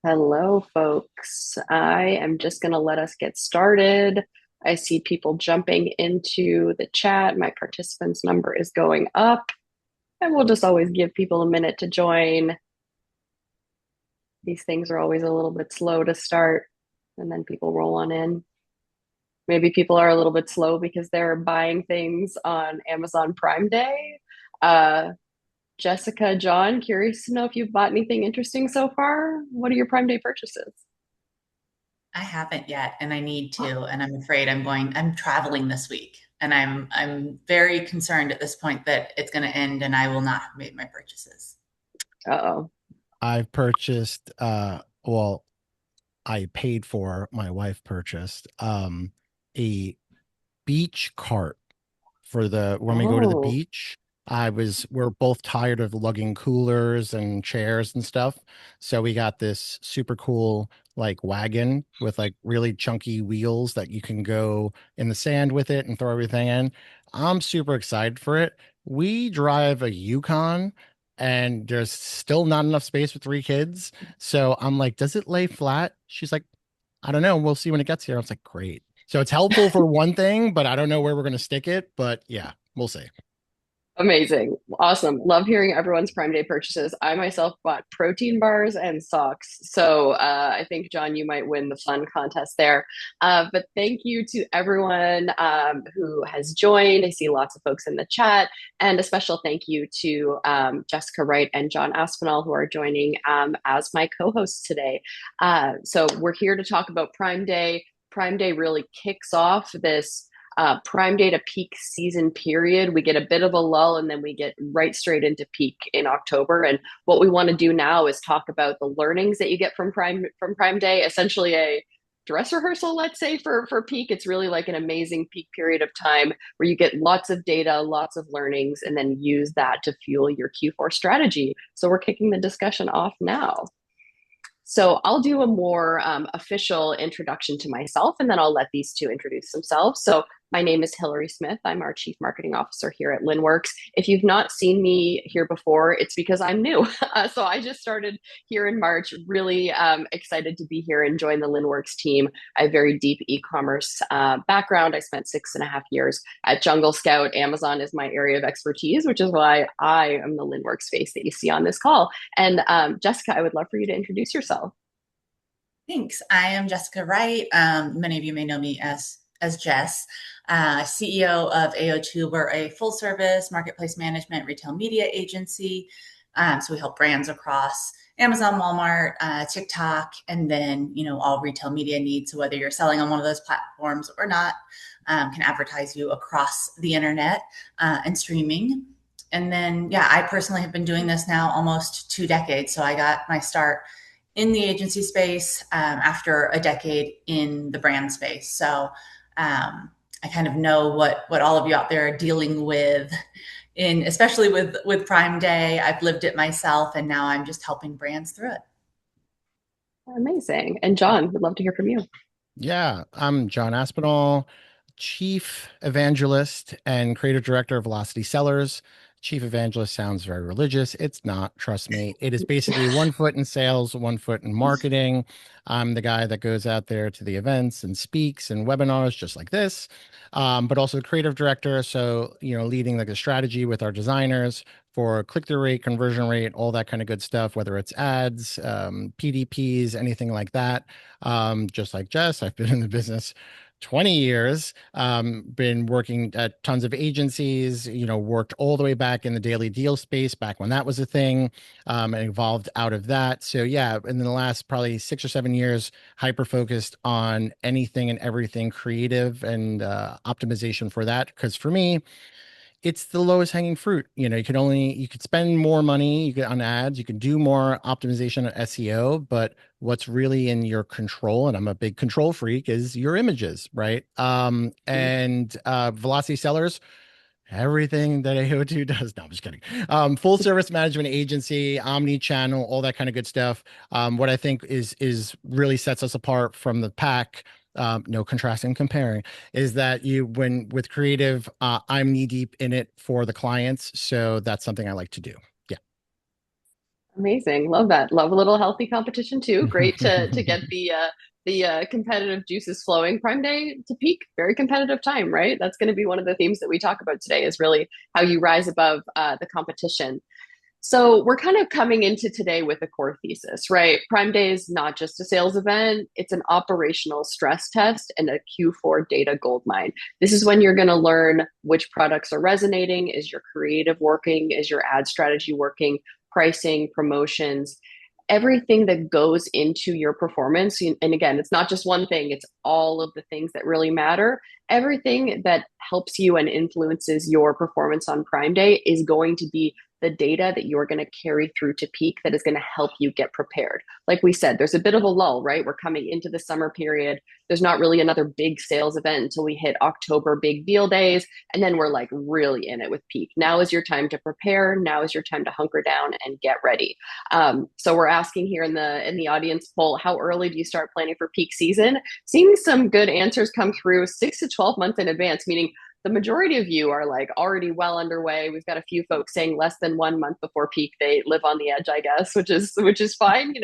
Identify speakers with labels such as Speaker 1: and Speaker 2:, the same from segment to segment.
Speaker 1: Hello, folks. I am just going to let us get started. I see people jumping into the chat. My participants number is going up, and we'll just always give people a minute to join. These things are always a little bit slow to start, and then people roll on in. Maybe people are a little bit slow because they're buying things on Amazon Prime Day. Uh, Jessica, John, curious to know if you've bought anything interesting so far. What are your Prime Day purchases?
Speaker 2: I haven't yet, and I need to, and I'm afraid I'm traveling this week, and I'm very concerned at this point that it's going to end and I will not have made my purchases.
Speaker 1: Uh-oh.
Speaker 3: I've purchased well, I paid for, my wife purchased a beach cart for the when we go to the
Speaker 1: Oh,
Speaker 3: beach. We're both tired of lugging coolers and chairs and stuff. So we got this super cool like wagon with like really chunky wheels that you can go in the sand with it and throw everything in. I'm super excited for it. We drive a Yukon and there's still not enough space for three kids. So I'm like, does it lay flat? She's like, I don't know. We'll see when it gets here. I was like, great. So it's helpful for one thing, but I don't know where we're going to stick it. But yeah, we'll see.
Speaker 1: amazing. Awesome. Love hearing everyone's Prime Day purchases. I myself bought protein bars and socks. So I think, John, you might win the fun contest there. But thank you to everyone who has joined. I see lots of folks in the chat. And a special thank you to Jessica Wright and John Aspinall, who are joining as my co hosts today. So we're here to talk about Prime Day. Prime Day really kicks off this Prime Day to peak season period. We get a bit of a lull and then we get right straight into peak in October. And what we want to do now is talk about the learnings that you get from Prime Day, essentially a dress rehearsal, let's say, for peak. It's really like an amazing peak period of time where you get lots of data, lots of learnings, and then use that to fuel your Q4 strategy. So we're kicking the discussion off now. So I'll do a more official introduction to myself, and then I'll let these two introduce themselves. So my name is Hilary Smith. I'm our Chief Marketing Officer here at Linnworks. If you've not seen me here before, it's because I'm new. So I just started here in March, really excited to be here and join the Linnworks team. I have very deep e-commerce background. I spent 6.5 years at Jungle Scout. Amazon is my area of expertise, which is why I am the Linnworks face that you see on this call. And Jessica, I would love for you to introduce yourself.
Speaker 2: Thanks. I am Jessica Wright. Many of you may know me as Jess, CEO of AO2. We're a full service marketplace management retail media agency. So we help brands across Amazon, Walmart, TikTok, and then all retail media needs. So whether you're selling on one of those platforms or not, can advertise you across the internet and streaming. And then, yeah, I personally have been doing this now almost 2 decades. So I got my start in the agency space after a decade in the brand space. So I kind of know what all of you out there are dealing with, especially with Prime Day. I've lived it myself, and now I'm just helping brands through it.
Speaker 1: Amazing. And John, would love to hear from you.
Speaker 3: Yeah, I'm John Aspinall, Chief Evangelist and Creative Director of Velocity Sellers. Chief Evangelist sounds very religious. It's not, trust me. It is basically 1 foot in sales, 1 foot in marketing. I'm the guy that goes out there to the events and speaks and webinars just like this, but also the creative director. So, leading like the strategy with our designers for click-through rate, conversion rate, all that kind of good stuff, whether it's ads, PDPs, anything like that. Just like Jess, I've been in the business 20 years, been working at tons of agencies, worked all the way back in the daily deal space back when that was a thing, and evolved out of that. So yeah, in the last probably 6 or 7 years, hyper focused on anything and everything creative and optimization for that. Because for me, it's the lowest hanging fruit. You could spend more money on ads, you can do more optimization on SEO, but what's really in your control, and I'm a big control freak, is your images, right? And Velocity Sellers, everything that AO2 does. No, I'm just kidding. Full service management agency, omni-channel, all that kind of good stuff. What I think is really sets us apart from the pack, no contrasting comparing, is that when with creative, I'm knee deep in it for the clients. So that's something I like to do. Yeah.
Speaker 1: Amazing. Love that. Love a little healthy competition too. Great to get the competitive juices flowing. Prime Day to peak, very competitive time, right? That's going to be one of the themes that we talk about today is really how you rise above the competition. So we're kind of coming into today with a core thesis, right? Prime Day is not just a sales event, it's an operational stress test and a Q4 data goldmine. This is when you're going to learn which products are resonating, is your creative working, is your ad strategy working, pricing, promotions, everything that goes into your performance. And again, it's not just one thing, it's all of the things that really matter. Everything that helps you and influences your performance on Prime Day is going to be the data that you're going to carry through to peak that is going to help you get prepared. Like we said, there's a bit of a lull, right? We're coming into the summer period. There's not really another big sales event until we hit October big deal days. And then we're like really in it with peak. Now is your time to prepare. Now is your time to hunker down and get ready. So we're asking here in the audience poll, how early do you start planning for peak season? Seeing some good answers come through 6 to 12 months in advance, meaning the majority of you are like already well underway. We've got a few folks saying less than 1 month before peak. They live on the edge, I guess, which is fine.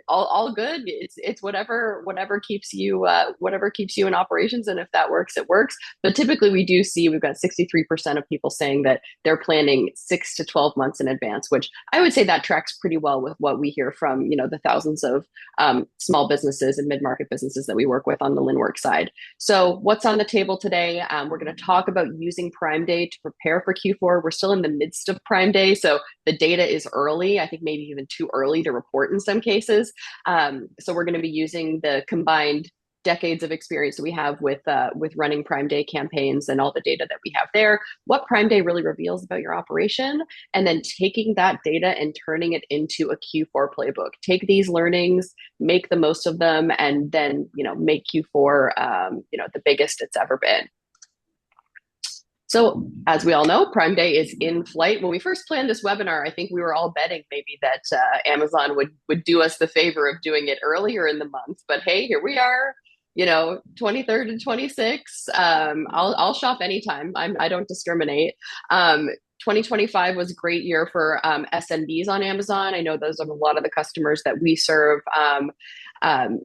Speaker 1: All good. It's whatever keeps you in operations, and if that works, it works. But typically, we've got 63% of people saying that they're planning 6 to 12 months in advance, which I would say that tracks pretty well with what we hear from the thousands of small businesses and mid market businesses that we work with on the Linnworks side. So, what's on the table today? We're going to talk about using Prime Day to prepare for Q4. We're still in the midst of Prime Day, so the data is early. I think maybe even too early to report in some cases. So we're going to be using the combined decades of experience that we have with running Prime Day campaigns and all the data that we have there, what Prime Day really reveals about your operation, and then taking that data and turning it into a Q4 playbook. Take these learnings, make the most of them, and then make Q4 the biggest it's ever been. So, as we all know, Prime Day is in flight. When we first planned this webinar, I think we were all betting maybe that Amazon would do us the favor of doing it earlier in the month. But hey, here we are, 23rd and 26th. I'll shop anytime. I don't discriminate. 2025 was a great year for SMBs on Amazon. I know those are a lot of the customers that we serve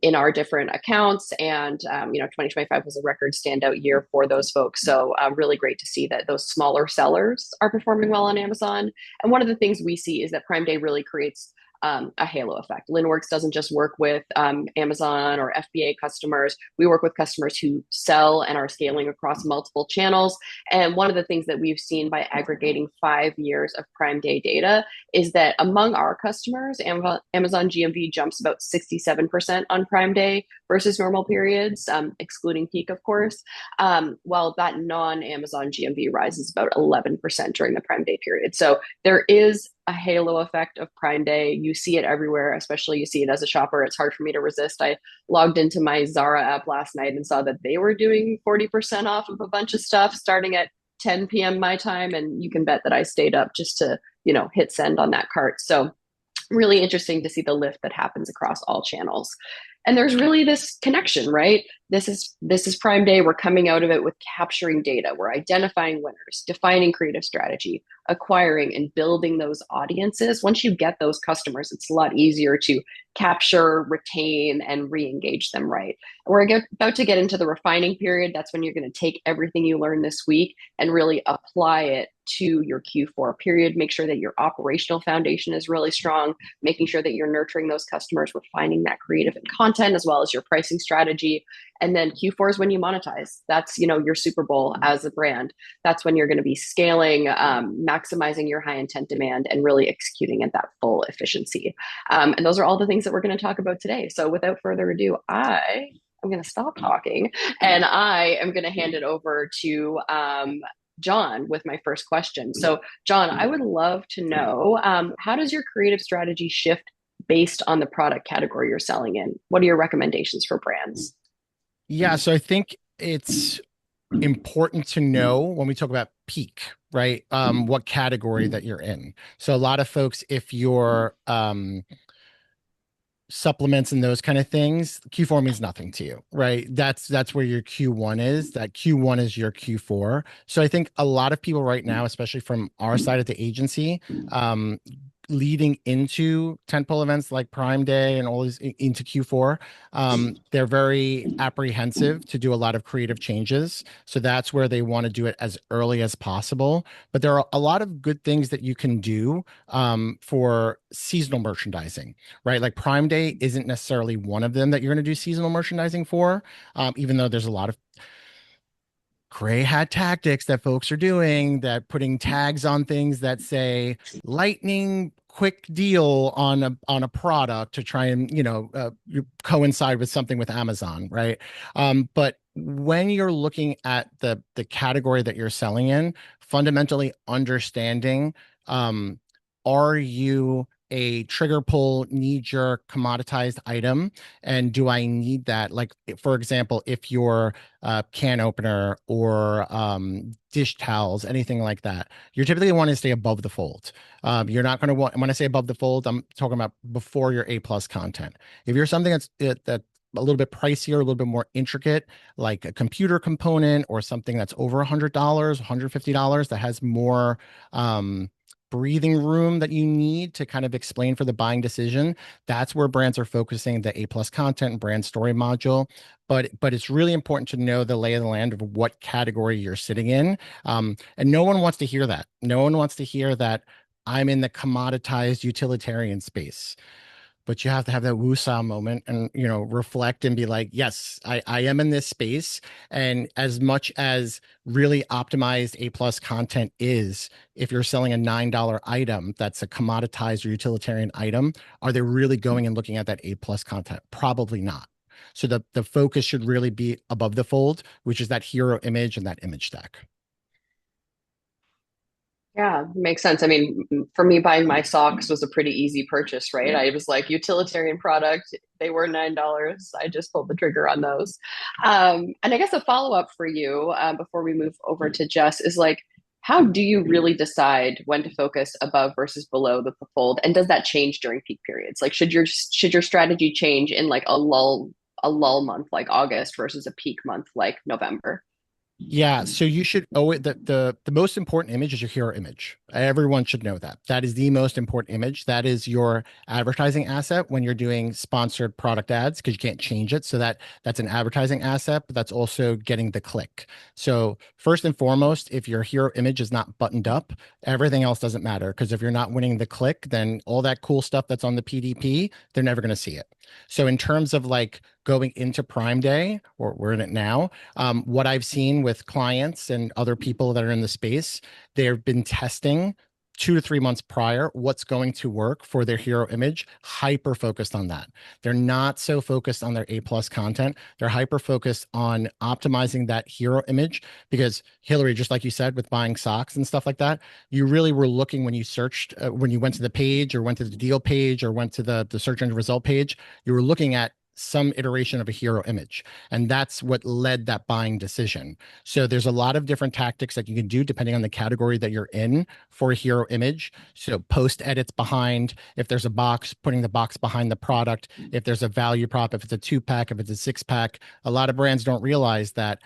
Speaker 1: in our different accounts. And, 2025 was a record standout year for those folks. So really great to see that those smaller sellers are performing well on Amazon. And one of the things we see is that Prime Day really creates a halo effect. Linnworks doesn't just work with Amazon or FBA customers. We work with customers who sell and are scaling across multiple channels. And one of the things that we've seen by aggregating 5 years of Prime Day data is that among our customers, Amazon GMV jumps about 67% on Prime Day versus normal periods, excluding peak, of course, while that non-Amazon GMV rises about 11% during the Prime Day period. So there is a halo effect of Prime Day. You see it everywhere, especially you see it as a shopper. It's hard for me to resist. I logged into my Zara app last night and saw that they were doing 40% off of a bunch of stuff starting at 10 p.m. my time. And you can bet that I stayed up just to, hit send on that cart. So really interesting to see the lift that happens across all channels. And there's really this connection, right? This is Prime Day. We're coming out of it with capturing data. We're identifying winners, defining creative strategy, acquiring and building those audiences. Once you get those customers, it's a lot easier to capture, retain, and re-engage them, right? We're about to get into the refining period. That's when you're going to take everything you learned this week and really apply it to your Q4 period. Make sure that your operational foundation is really strong, making sure that you're nurturing those customers, refining that creative and content, as well as your pricing strategy. And then Q4 is when you monetize. That's, your Super Bowl as a brand. That's when you're going to be scaling, maximizing your high intent demand and really executing at that full efficiency. And those are all the things that we're going to talk about today. So without further ado, I'm going to stop talking and I am going to hand it over to John with my first question. So John, I would love to know, how does your creative strategy shift based on the product category you're selling in? What are your recommendations for brands?
Speaker 3: Yeah, so I think it's important to know when we talk about peak, right? What category that you're in. So a lot of folks, if you're supplements and those kind of things, Q4 means nothing to you, right? That's where your Q1 is. That Q1 is your Q4. So I think a lot of people right now, especially from our side of the agency, leading into tentpole events like Prime Day and all these into Q4, they're very apprehensive to do a lot of creative changes. So that's where they want to do it as early as possible. But there are a lot of good things that you can do for seasonal merchandising, right? Like Prime Day isn't necessarily one of them that you're going to do seasonal merchandising for, even though there's a lot of gray hat tactics that folks are doing, that putting tags on things that say lightning quick deal on a product to try and coincide with something with Amazon, right? But when you're looking at the category that you're selling in, fundamentally understanding, um, are you a trigger pull, knee jerk, commoditized item? And do I need that? Like, for example, if you're can opener or dish towels, anything like that, you're typically wanting to stay above the fold. You're not going to want, when I say above the fold, I'm talking about before your A plus content. If you're something that's a little bit pricier, a little bit more intricate, like a computer component or something that's over $100, $150 that has more breathing room that you need to kind of explain for the buying decision, that's where brands are focusing the A plus content and brand story module. But it's really important to know the lay of the land of what category you're sitting in. And no one wants to hear that. No one wants to hear that I'm in the commoditized utilitarian space. But you have to have that woosah moment and reflect and be like, yes, I am in this space. And as much as really optimized A plus content is, if you're selling a $9 item that's a commoditized or utilitarian item, are they really going and looking at that A plus content? Probably not. So the focus should really be above the fold, which is that hero image and that image stack.
Speaker 1: Yeah, makes sense. I mean, for me, buying my socks was a pretty easy purchase, right? I was like, utilitarian product. They were $9. I just pulled the trigger on those. And I guess a follow-up for you before we move over to Jess is like, how do you really decide when to focus above versus below the fold? And does that change during peak periods? Like, should your strategy change in like a lull month like August versus a peak month like November?
Speaker 3: Yeah, so you should owe it the most important image is your hero image. Everyone should know that. That is the most important image. That is your advertising asset when you're doing sponsored product ads because you can't change it. So that's an advertising asset, but that's also getting the click. So first and foremost, if your hero image is not buttoned up, everything else doesn't matter because if you're not winning the click, then all that cool stuff that's on the PDP, they're never going to see it. So in terms of like going into Prime Day, or we're in it now, what I've seen with clients and other people that are in the space, they've been testing 2 to 3 months prior what's going to work for their hero image, hyper focused on that. They're not so focused on their A plus content. They're hyper focused on optimizing that hero image because Hilary, just like you said, with buying socks and stuff like that, you really were looking when you searched, when you went to the page or went to the deal page or went to the search engine result page, you were looking at some iteration of a hero image. And that's what led that buying decision. So there's a lot of different tactics that you can do depending on the category that you're in for a hero image. So post edits behind, if there's a box, putting the box behind the product, if there's a value prop, if it's a 2 pack, if it's a 6 pack, a lot of brands don't realize that,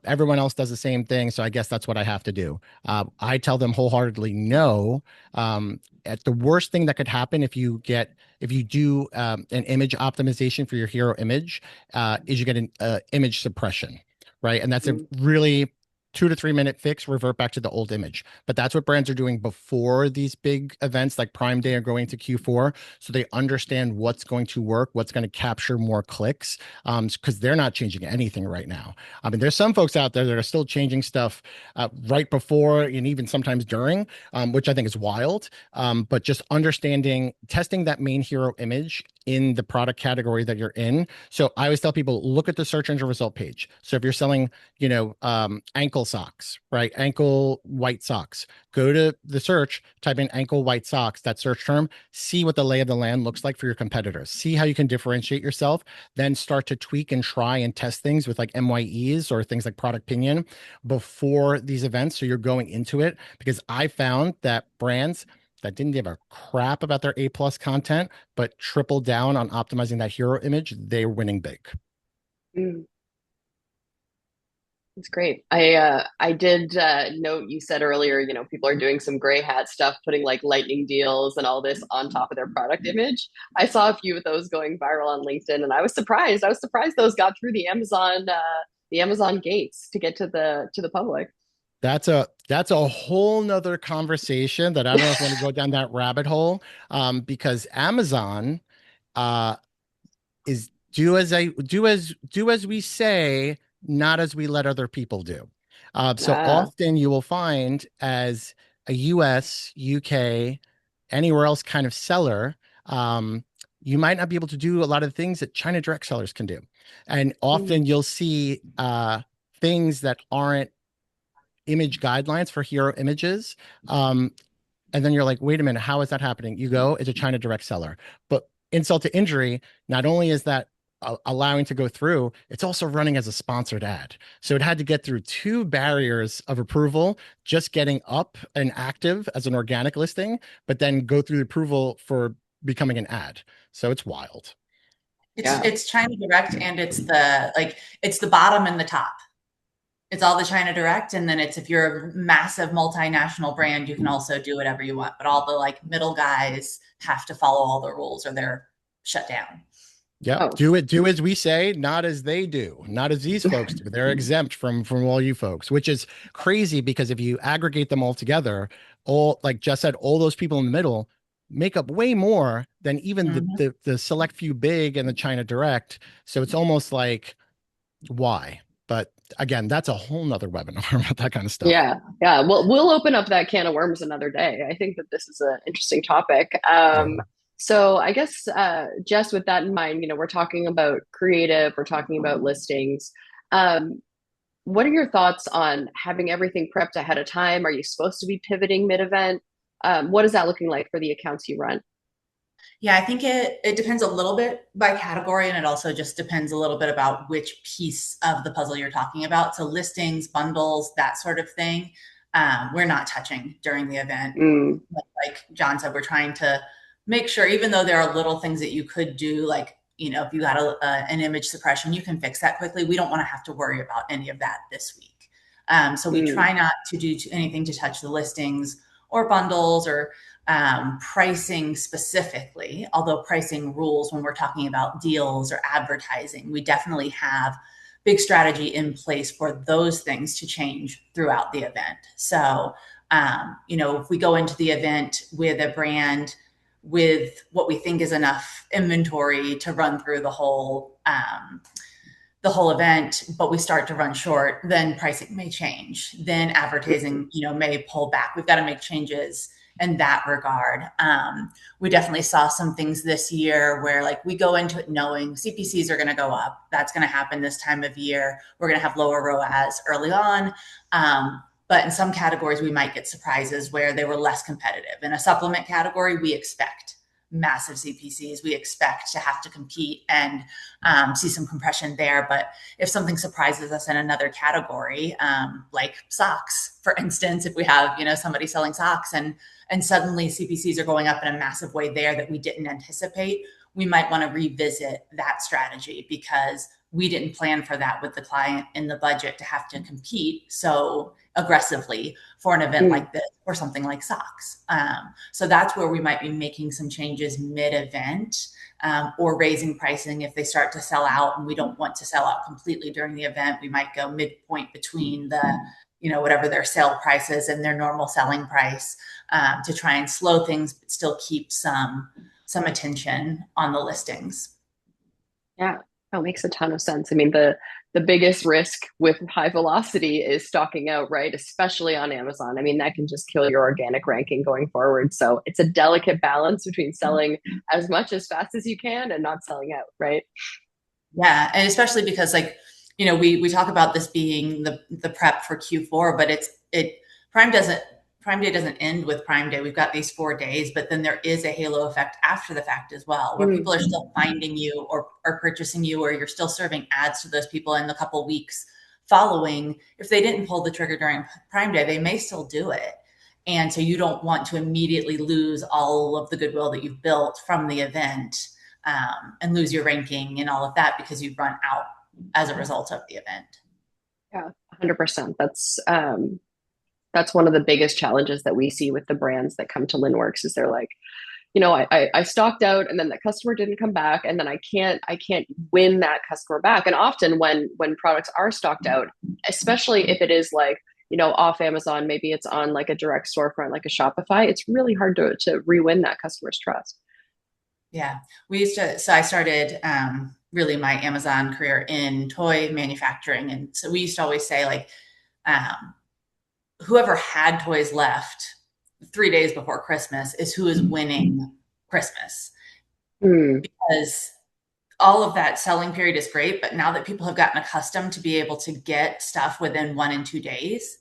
Speaker 3: everyone else does the same thing. So I guess that's what I have to do. I tell them wholeheartedly no. At the worst thing that could happen if you do an image optimization for your hero image, is you get an image suppression, right? And that's a really 2 to 3 minute fix, revert back to the old image. But that's what brands are doing before these big events like Prime Day are going to Q4. So they understand what's going to work, what's going to capture more clicks, because they're not changing anything right now. I mean, there's some folks out there that are still changing stuff right before and even sometimes during, which I think is wild. But just understanding, testing that main hero image in the product category that you're in. So I always tell people, look at the search engine result page. So if you're selling, ankle socks, right? Ankle white socks, go to the search, type in ankle white socks, that search term, see what the lay of the land looks like for your competitors, see how you can differentiate yourself, then start to tweak and try and test things with like MYEs or things like product opinion before these events. So you're going into it because I found that brands that didn't give a crap about their A plus content, but triple down on optimizing that hero image, they're winning big.
Speaker 1: Mm. It's great. I did note you said earlier, people are doing some gray hat stuff, putting like lightning deals and all this on top of their product image. I saw a few of those going viral on LinkedIn, and I was surprised. I was surprised those got through the Amazon gates to get to the public.
Speaker 3: That's a whole nother conversation that I don't know if I want to go down that rabbit hole. Because Amazon uh is do as we say, not as we let other people do. So
Speaker 1: Ah,
Speaker 3: often you will find as a US, UK, anywhere else kind of seller, um, you might not be able to do a lot of the things that China direct sellers can do. And
Speaker 1: mm,
Speaker 3: often you'll see things that aren't image guidelines for hero images. Um, and then you're like, wait a minute, how is that happening? You go, it's a China direct seller. But insult to injury, not only is that allowing to go through, it's also running as a sponsored ad. So it had to get through two barriers of approval, just getting up and active as an organic listing, but then go through the approval for becoming an ad. So it's wild.
Speaker 1: yeah.
Speaker 2: It's China Direct, and it's the bottom and the top. It's all the China Direct, and then it's if you're a massive multinational brand, you can also do whatever you want. But all the like middle guys have to follow all the rules, or they're shut down.
Speaker 3: Yep.
Speaker 1: Oh,
Speaker 3: Do as we say, not as they do, not as these folks do. They're exempt from all you folks, which is crazy because if you aggregate them all together, all like Jess said, all those people in the middle make up way more than even the
Speaker 2: Mhm.
Speaker 3: the, the select few big and the China Direct. So it's almost like why? But again, that's a whole nother webinar about that kind of stuff.
Speaker 1: yeah, yeah. Well, we'll open up that can of worms another day. I think that this is an interesting topic.
Speaker 3: Yeah.
Speaker 1: So I guess, Jess, with that in mind, we're talking about creative, we're talking about listings. Um, what are your thoughts on having everything prepped ahead of time? Are you supposed to be pivoting mid-event? What is that looking like for the accounts you run?
Speaker 2: Yeah, I think it depends a little bit by category, and it also just depends a little bit about which piece of the puzzle you're talking about. So listings, bundles, that sort of thing, we're not touching during the event.
Speaker 1: Mm,
Speaker 2: But like John said, we're trying to make sure, even though there are little things that you could do, like if you got an image suppression, you can fix that quickly. We don't want to have to worry about any of that this week. So we
Speaker 1: mm,
Speaker 2: try not to do anything to touch the listings or bundles or pricing specifically, although pricing rules when we're talking about deals or advertising, we definitely have big strategy in place for those things to change throughout the event. So, if we go into the event with a brand with what we think is enough inventory to run through the whole event, but we start to run short, then pricing may change. Then
Speaker 1: mm,
Speaker 2: advertising, may pull back. We've got to make changes in that regard. We definitely saw some things this year where like we go into it knowing CPCs are going to go up. That's going to happen this time of year. We're going to have lower ROAS early on. But in some categories, we might get surprises where they were less competitive. In a supplement category, we expect massive CPCs. We expect to have to compete and see some compression there. But if something surprises us in another category, like socks, for instance, if we have somebody selling socks and suddenly CPCs are going up in a massive way there that we didn't anticipate, we might want to revisit that strategy because we didn't plan for that with the client in the budget to have to compete so aggressively for an event
Speaker 1: mm.
Speaker 2: like this or something like socks. So that's where we might be making some changes mid-event, or raising pricing if they start to sell out and we don't want to sell out completely during the event. We might go midpoint between whatever their sale price is and their normal selling price, to try and slow things but still keep some attention on the listings.
Speaker 1: Yeah, that makes a ton of sense. I mean, the biggest risk with high velocity is stocking out, right? Especially on Amazon. I mean, that can just kill your organic ranking going forward. So it's a delicate balance between selling as much as fast as you can and not selling out, right?
Speaker 2: Yeah, and especially because we talk about this being the prep for Q4, but Prime doesn't Prime Day doesn't end with Prime Day. We've got these 4 days, but then there is a halo effect after the fact as well, where
Speaker 1: Mm,
Speaker 2: people are still finding you or purchasing you, or you're still serving ads to those people in the couple weeks following. If they didn't pull the trigger during Prime Day, they may still do it. And so you don't want to immediately lose all of the goodwill that you've built from the event, and lose your ranking and all of that because you've run out as a result of the event.
Speaker 1: yeah, 100%. That's one of the biggest challenges that we see with the brands that come to Linnworks is they're like, I stocked out and then the customer didn't come back and then I can't win that customer back. And often when products are stocked out, especially if it is like, off Amazon, maybe it's on like a direct storefront, like a Shopify, it's really hard to re-win that customer's trust.
Speaker 2: Yeah, so I started really my Amazon career in toy manufacturing. And so we used to always say, like, um, whoever had toys left 3 days before Christmas is who is winning Christmas.
Speaker 1: Mm,
Speaker 2: Because all of that selling period is great, but now that people have gotten accustomed to be able to get stuff within 1 and 2 days,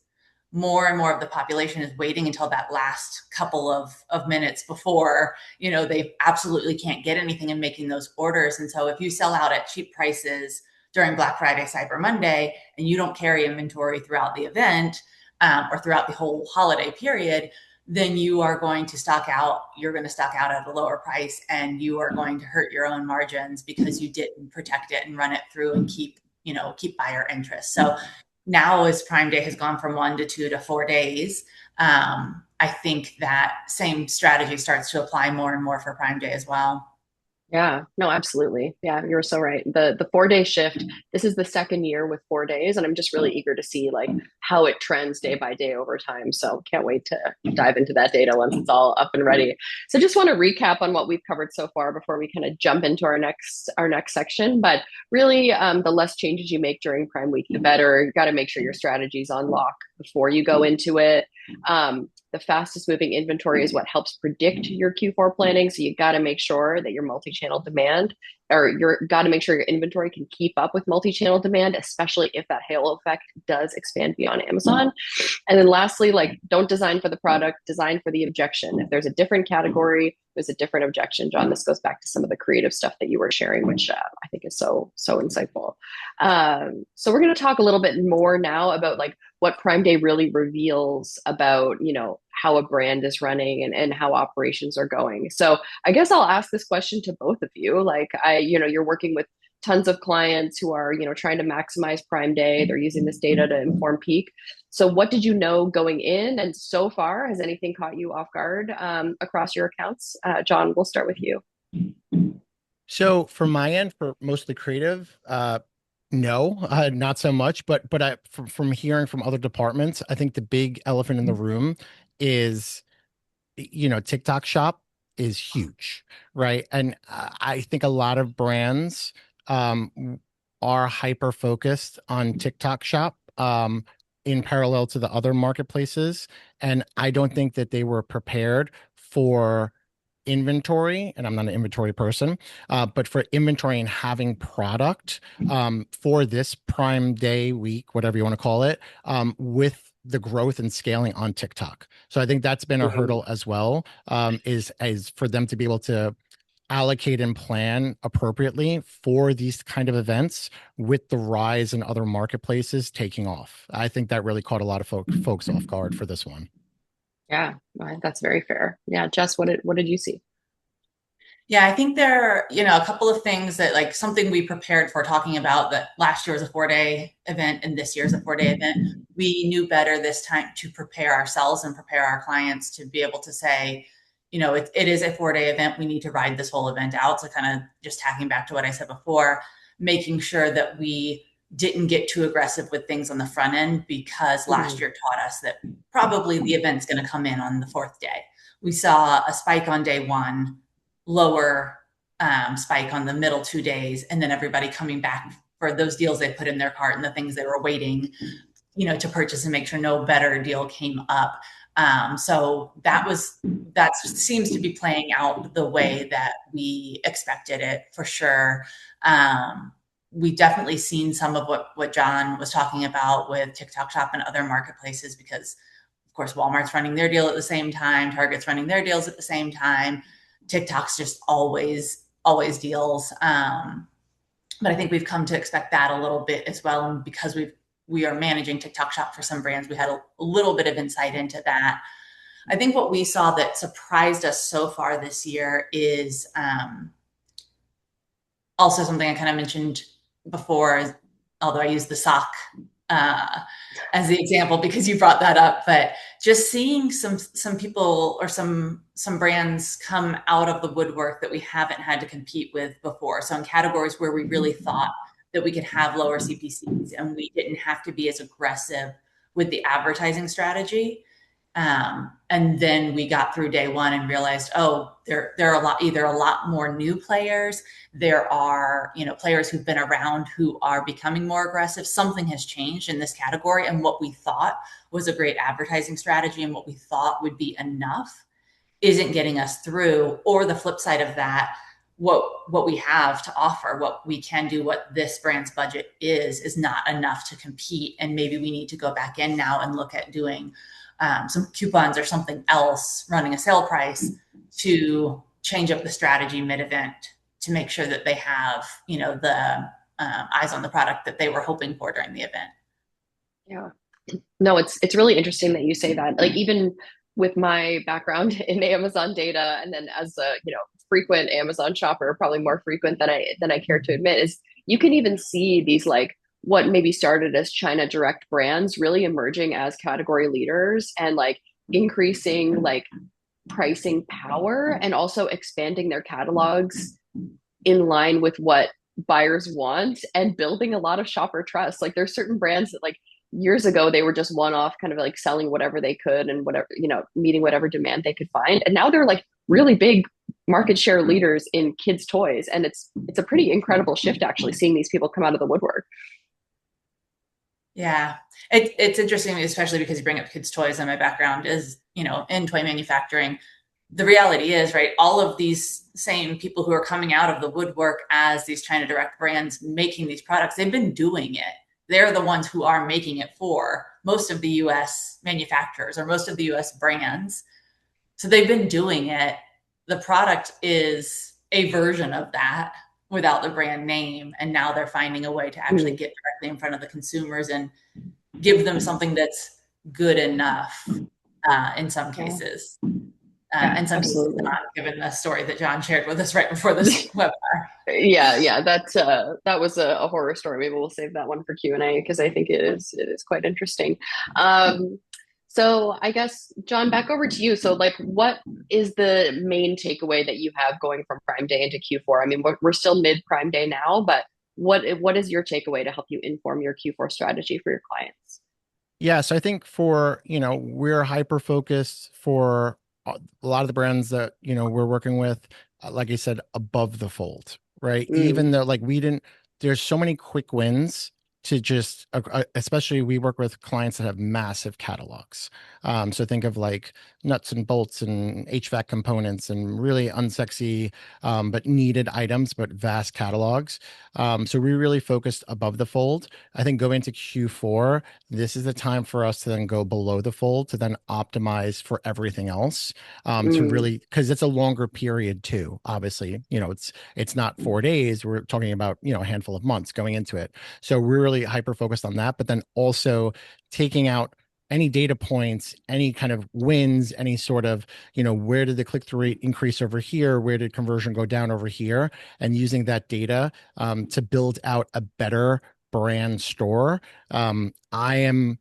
Speaker 2: more and more of the population is waiting until that last couple of minutes before, they absolutely can't get anything and making those orders. And so if you sell out at cheap prices during Black Friday, Cyber Monday, and you don't carry inventory throughout the event, or throughout the whole holiday period, then you are going to stock out. You're going to stock out at a lower price, and you are going to hurt your own margins because you didn't protect it and run it through and keep buyer interest. So now, as Prime Day has gone from 1 to 2 to 4 days, I think that same strategy starts to apply more and more for Prime Day as well.
Speaker 1: yeah, no, absolutely. Yeah, you're so right. The 4 day shift, this is the second year with 4 days, and I'm just really eager to see like how it trends day by day over time. So can't wait to dive into that data once it's all up and ready. So just want to recap on what we've covered so far before we kind of jump into our next section. But really, the less changes you make during Prime Week, the better. You got to make sure your strategy's on lock before you go into it. The fastest moving inventory is what helps predict your Q4 planning. So you got to make sure that your multi-channel demand or you're got to make sure your inventory can keep up with multi-channel demand, especially if that halo effect does expand beyond Amazon. And then lastly, like don't design for the product, design for the objection. If there's a different category, there's a different objection. John, this goes back to some of the creative stuff that you were sharing, which I think is so insightful. So we're going to talk a little bit more now about like what Prime Day really reveals about, how a brand is running and how operations are going. So I guess I'll ask this question to both of you. Like you're working with tons of clients who are, trying to maximize Prime Day. They're using this data to inform peak. So what did you know going in? And so far, has anything caught you off guard across your accounts? John, we'll start with you.
Speaker 3: So from my end, for mostly creative, no, not so much. But from hearing from other departments, I think the big elephant in the room is, TikTok Shop is huge, right? And I think a lot of brands are hyper focused on TikTok Shop in parallel to the other marketplaces, and I don't think that they were prepared for inventory, and I'm not an inventory person, but for inventory and having product for this Prime Day week, whatever you want to call it, with the growth and scaling on TikTok. So I think that's been a
Speaker 1: Mhm.
Speaker 3: hurdle as well, is for them to be able to allocate and plan appropriately for these kind of events with the rise in other marketplaces taking off. I think that really caught a lot of folks off guard for this one.
Speaker 1: Yeah, that's very fair. Yeah, Jess, what did you see?
Speaker 2: Yeah, I think there are, a couple of things that, like, something we prepared for, talking about that last year was a 4 day event and this year's a 4 day event. We knew better this time to prepare ourselves and prepare our clients to be able to say, it is a 4 day event. We need to ride this whole event out. So kind of just tacking back to what I said before, making sure that we didn't get too aggressive with things on the front end, because last
Speaker 1: Mhm.
Speaker 2: year taught us that probably the event's going to come in on the fourth day. We saw a spike on day one, lower spike on the middle 2 days, and then everybody coming back for those deals they put in their cart and the things they were waiting, to purchase, and make sure no better deal came up. So that seems to be playing out the way that we expected it, for sure. We definitely seen some of what John was talking about with TikTok Shop and other marketplaces, because of course Walmart's running their deal at the same time, Target's running their deals at the same time. TikTok's just always deals. But I think we've come to expect that a little bit as well. And because we are managing TikTok Shop for some brands, we had a little bit of insight into that. I think what we saw that surprised us so far this year is also something I kind of mentioned before, although I use the sock uh, as the example because you brought that up. But just seeing some people or some brands come out of the woodwork that we haven't had to compete with before. So in categories where we really thought that we could have lower CPCs and we didn't have to be as aggressive with the advertising strategy. And then we got through day one and realized, oh, there are either a lot more new players. There are, players who've been around who are becoming more aggressive. Something has changed in this category, and what we thought was a great advertising strategy and what we thought would be enough isn't getting us through. Or the flip side of that, what we have to offer, what we can do, what this brand's budget is not enough to compete, and maybe we need to go back in now and look at doing some coupons or something else, running a sale price to change up the strategy mid-event to make sure that they have, the eyes on the product that they were hoping for during the event.
Speaker 1: Yeah. No, it's really interesting that you say that. Like even with my background in Amazon data, and then as a frequent Amazon shopper, probably more frequent than I care to admit, is you can even see these like what maybe started as China direct brands really emerging as category leaders and like increasing like pricing power and also expanding their catalogs in line with what buyers want and building a lot of shopper trust. Like there's certain brands that like years ago they were just one off kind of like selling whatever they could and whatever, meeting whatever demand they could find. And now they're like really big market share leaders in kids toys. And it's a pretty incredible shift actually seeing these people come out of the woodwork.
Speaker 2: Yeah, it's interesting, especially because you bring up kids' toys, and my background is, in toy manufacturing. The reality is, right, all of these same people who are coming out of the woodwork as these China direct brands making these products, they've been doing it. They're the ones who are making it for most of the US manufacturers or most of the US brands. So they've been doing it. The product is a version of that without the brand name. And now they're finding a way to actually get directly in front of the consumers and give them something that's good enough in some cases. And some cases not, given the story that John shared with us right before this webinar.
Speaker 1: Yeah, that was a horror story. Maybe we'll save that one for Q&A because I think it is quite interesting. So I guess, John, back over to you. So like, what is the main takeaway that you have going from Prime Day into Q4? I mean, we're still mid Prime Day now, but what is your takeaway to help you inform your Q4 strategy for your clients?
Speaker 3: Yeah, so I think we're hyper focused for a lot of the brands that, we're working with, like I said, above the fold, right? Even though like there's so many quick wins to just, especially we work with clients that have massive catalogs. So think of like nuts and bolts and HVAC components and really unsexy, but needed items, but vast catalogs. So we really focused above the fold. I think going into Q4, this is the time for us to then go below the fold to then optimize for everything else. To really, because it's a longer period too. Obviously, it's not 4 days. We're talking about, a handful of months going into it. So we're really hyper focused on that, but then also taking out any data points, any kind of wins, any sort of, where did the click-through rate increase over here? Where did conversion go down over here? And using that data to build out a better brand store. I am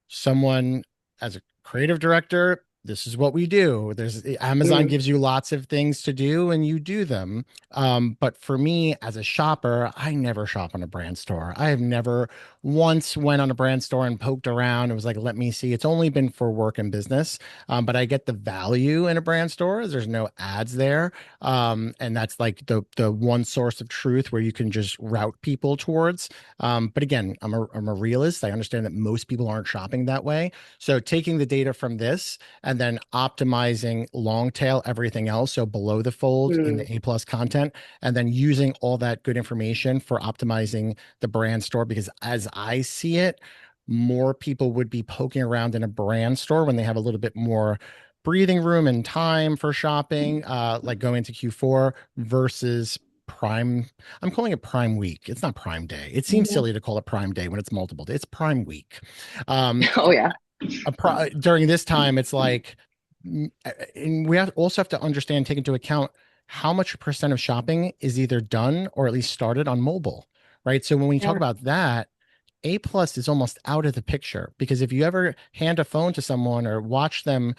Speaker 3: someone as a creative director. This is what we do. Amazon gives you lots of things to do and you do them. But for me as a shopper, I never shop on a brand store. I have never once went on a brand store and poked around. It was like, let me see. It's only been for work and business. But I get the value in a brand store. There's no ads there. And that's like the one source of truth where you can just route people towards. But again, I'm a realist. I understand that most people aren't shopping that way. So taking the data from this and then optimizing long tail everything else, so below the fold in the A+ content, and then using all that good information for optimizing the brand store. Because as I see it, more people would be poking around in a brand store when they have a little bit more breathing room and time for shopping, like going into Q4 versus Prime. I'm calling it Prime Week. It's not Prime Day. It seems silly to call it Prime Day when it's multiple days. It's Prime Week.
Speaker 1: Oh yeah.
Speaker 3: During this time, it's like, and also have to understand, take into account how much percent of shopping is either done or at least started on mobile, right? So when we talk about that, A plus is almost out of the picture, because if you ever hand a phone to someone or watch them,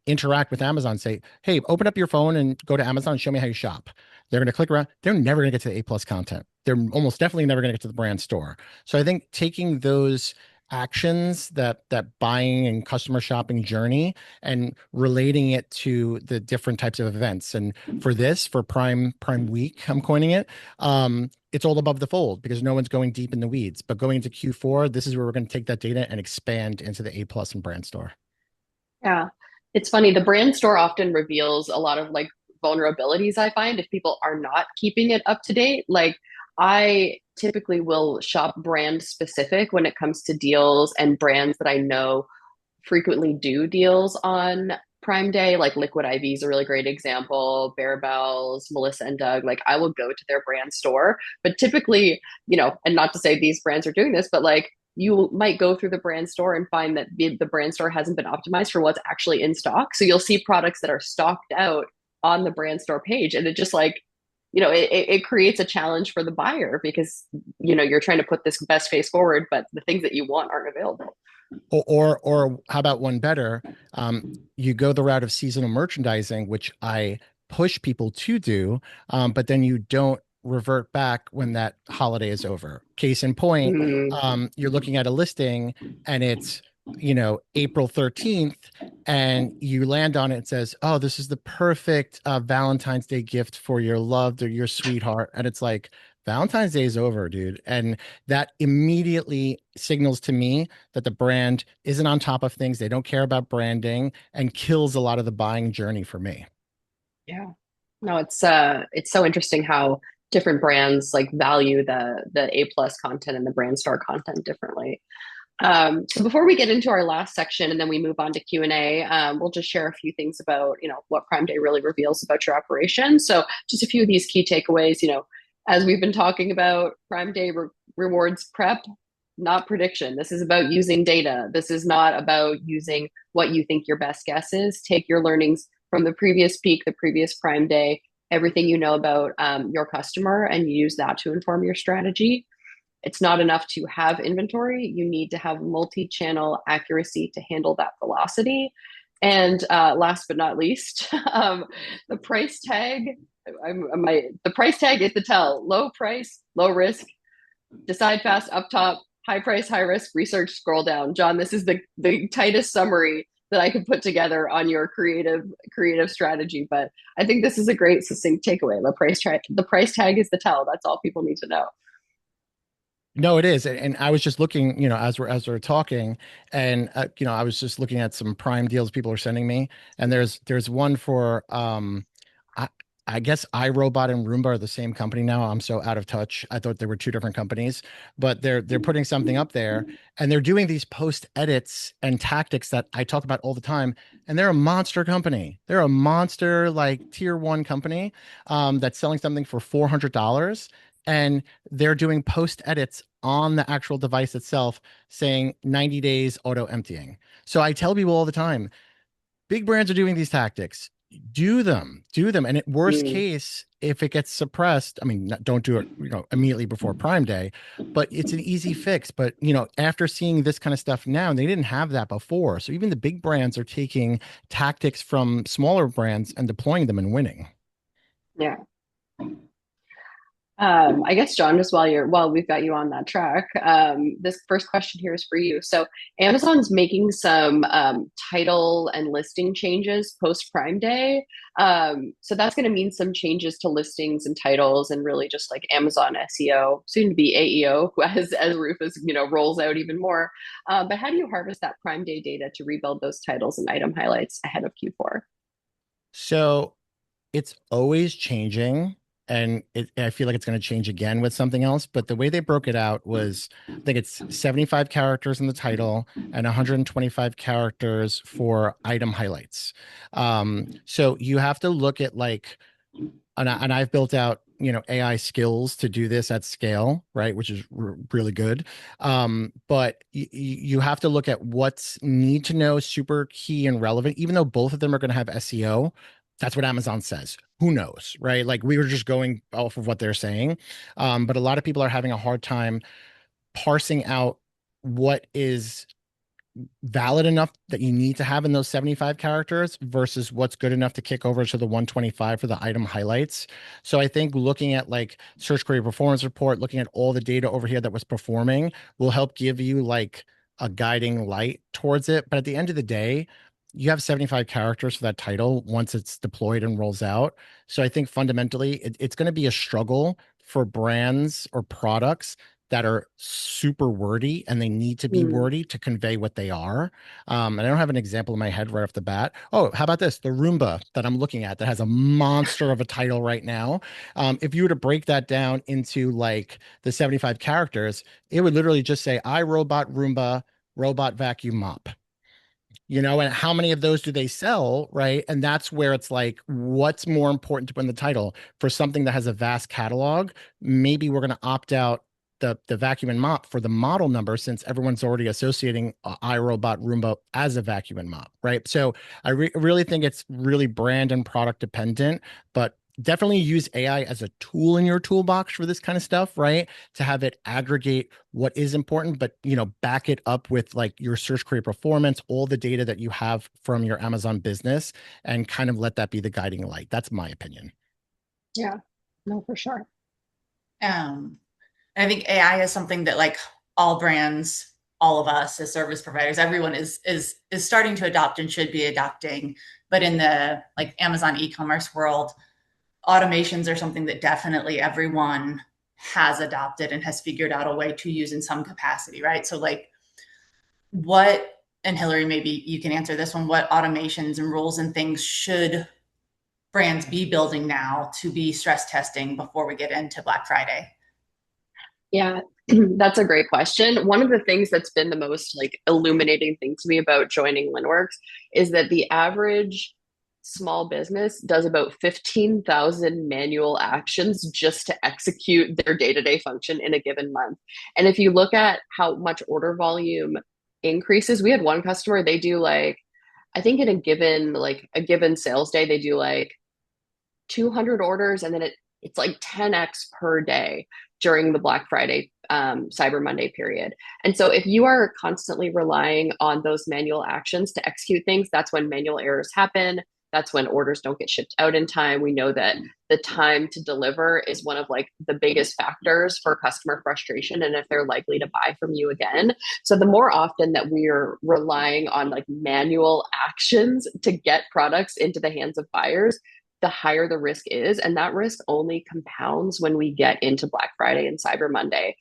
Speaker 3: interact with Amazon, say, hey, open up your phone and go to Amazon and show me how you shop. They're going to click around. They're never going to get to the A plus content. They're almost definitely never going to get to the brand store. So I think taking those actions, that buying and customer shopping journey, and relating it to the different types of events. And for Prime Week, I'm coining it. It's all above the fold because no one's going deep in the weeds. But going into Q4, this is where we're going to take that data and expand into the A plus and brand store.
Speaker 1: Yeah. It's funny, the brand store often reveals a lot of like vulnerabilities, I find, if people are not keeping it up to date. Like I typically will shop brand specific when it comes to deals and brands that I know frequently do deals on Prime Day. Like Liquid IV is a really great example. Bear Bells, Melissa and Doug. Like I will go to their brand store, but typically, and not to say these brands are doing this, but like you might go through the brand store and find that the brand store hasn't been optimized for what's actually in stock. So you'll see products that are stocked out on the brand store page, and it just like it creates a challenge for the buyer because you're trying to put this best face forward, but the things that you want aren't available.
Speaker 3: Or how about one better? You go the route of seasonal merchandising, which I push people to do, but then you don't revert back when that holiday is over. Case in point,
Speaker 1: Mm,
Speaker 3: you're looking at a listing and it's, April 13th, and you land on it and says, oh, this is the perfect Valentine's Day gift for your loved or your sweetheart. And it's like, Valentine's Day is over, dude. And that immediately signals to me that the brand isn't on top of things. They don't care about branding, and kills a lot of the buying journey for me.
Speaker 1: yeah. No, it's so interesting how different brands like value the A plus content and the brand store content differently. So before we get into our last section and then we move on to Q&A, we'll just share a few things about, what Prime Day really reveals about your operation. So just a few of these key takeaways, as we've been talking about, Prime Day rewards prep, not prediction. This is about using data. This is not about using what you think your best guess is. Take your learnings from the previous peak, the previous Prime Day, everything you know about your customer, and use that to inform your strategy. It's not enough to have inventory. You need to have multi-channel accuracy to handle that velocity. And last but not least, the price tag. The price tag is the tell. Low price, low risk. Decide fast up top. High price, high risk. Research. Scroll down. John, this is the tightest summary that I could put together on your creative strategy. But I think this is a great succinct takeaway. The price tag is the tell. That's all people need to know.
Speaker 3: No, it is. And I was just looking, as we're talking, and I was just looking at some Prime deals people are sending me, and there's one for I I guess iRobot and Roomba are the same company now. I'm so out of touch. I thought they were two different companies, but they're putting something up there, and they're doing these post edits and tactics that I talk about all the time. And they're a monster company. They're a monster, like tier one company, that's selling something for $400, and they're doing post edits on the actual device itself, saying 90 days auto emptying. So I tell people all the time, big brands are doing these tactics. Do them. And at worst
Speaker 1: Mm,
Speaker 3: case, if it gets suppressed, I mean, don't do it, immediately before Prime Day, but it's an easy fix. But, after seeing this kind of stuff now, they didn't have that before. So even the big brands are taking tactics from smaller brands and deploying them and winning.
Speaker 1: yeah. I guess John, just while we've got you on that track, this first question here is for you. So Amazon's making some title and listing changes post Prime Day. So that's going to mean some changes to listings and titles, and really just like Amazon SEO, soon to be AEO, as Rufus rolls out even more. But how do you harvest that Prime Day data to rebuild those titles and item highlights ahead of Q4?
Speaker 3: So it's always changing, and I feel like it's going to change again with something else. But the way they broke it out was, I think it's 75 characters in the title and 125 characters for item highlights. So you have to look at like, and I've built out, AI skills to do this at scale, right? Which is really good. But you have to look at what's need to know, super key and relevant, even though both of them are going to have SEO. That's what Amazon says. Who knows, right? Like we were just going off of what they're saying. But a lot of people are having a hard time parsing out what is valid enough that you need to have in those 75 characters versus what's good enough to kick over to the 125 for the item highlights. So I think looking at like search query performance report, looking at all the data over here that was performing will help give you like a guiding light towards it. But at the end of the day, you have 75 characters for that title once it's deployed and rolls out. So I think fundamentally it's going to be a struggle for brands or products that are super wordy and they need to be
Speaker 1: Mm.
Speaker 3: wordy to convey what they are. And I don't have an example in my head right off the bat. Oh, how about this? The Roomba that I'm looking at that has a monster of a title right now. If you were to break that down into like the 75 characters, it would literally just say, I robot Roomba, robot vacuum mop, and how many of those do they sell, right? And that's where it's like, what's more important to put in the title for something that has a vast catalog? Maybe we're going to opt out the vacuum and mop for the model number since everyone's already associating iRobot Roomba as a vacuum and mop, right? So I really think it's really brand and product dependent, but definitely use AI as a tool in your toolbox for this kind of stuff, right? To have it aggregate what is important, but back it up with like your search query performance, all the data that you have from your Amazon business, and kind of let that be the guiding light. That's my opinion.
Speaker 1: Yeah, no, for sure.
Speaker 2: Um, I think AI is something that like all brands, all of us as service providers, everyone is starting to adopt and should be adopting. But in the like Amazon e-commerce world, automations are something that definitely everyone has adopted and has figured out a way to use in some capacity, right? So like what, and Hilary, maybe you can answer this one, what automations and rules and things should brands be building now to be stress testing before we get into Black Friday?
Speaker 1: Yeah, that's a great question. One of the things that's been the most like illuminating thing to me about joining Linnworks is that the average small business does about 15,000 manual actions just to execute their day-to-day function in a given month. And if you look at how much order volume increases, we had one customer, they do like, I think in a given sales day, they do like 200 orders and then it's like 10x per day during the Black Friday, Cyber Monday period. And so if you are constantly relying on those manual actions to execute things, that's when manual errors happen. That's when orders don't get shipped out in time. We know that the time to deliver is one of like the biggest factors for customer frustration and if they're likely to buy from you again. So the more often that we're relying on like manual actions to get products into the hands of buyers, the higher the risk is. And that risk only compounds when we get into Black Friday and Cyber Monday.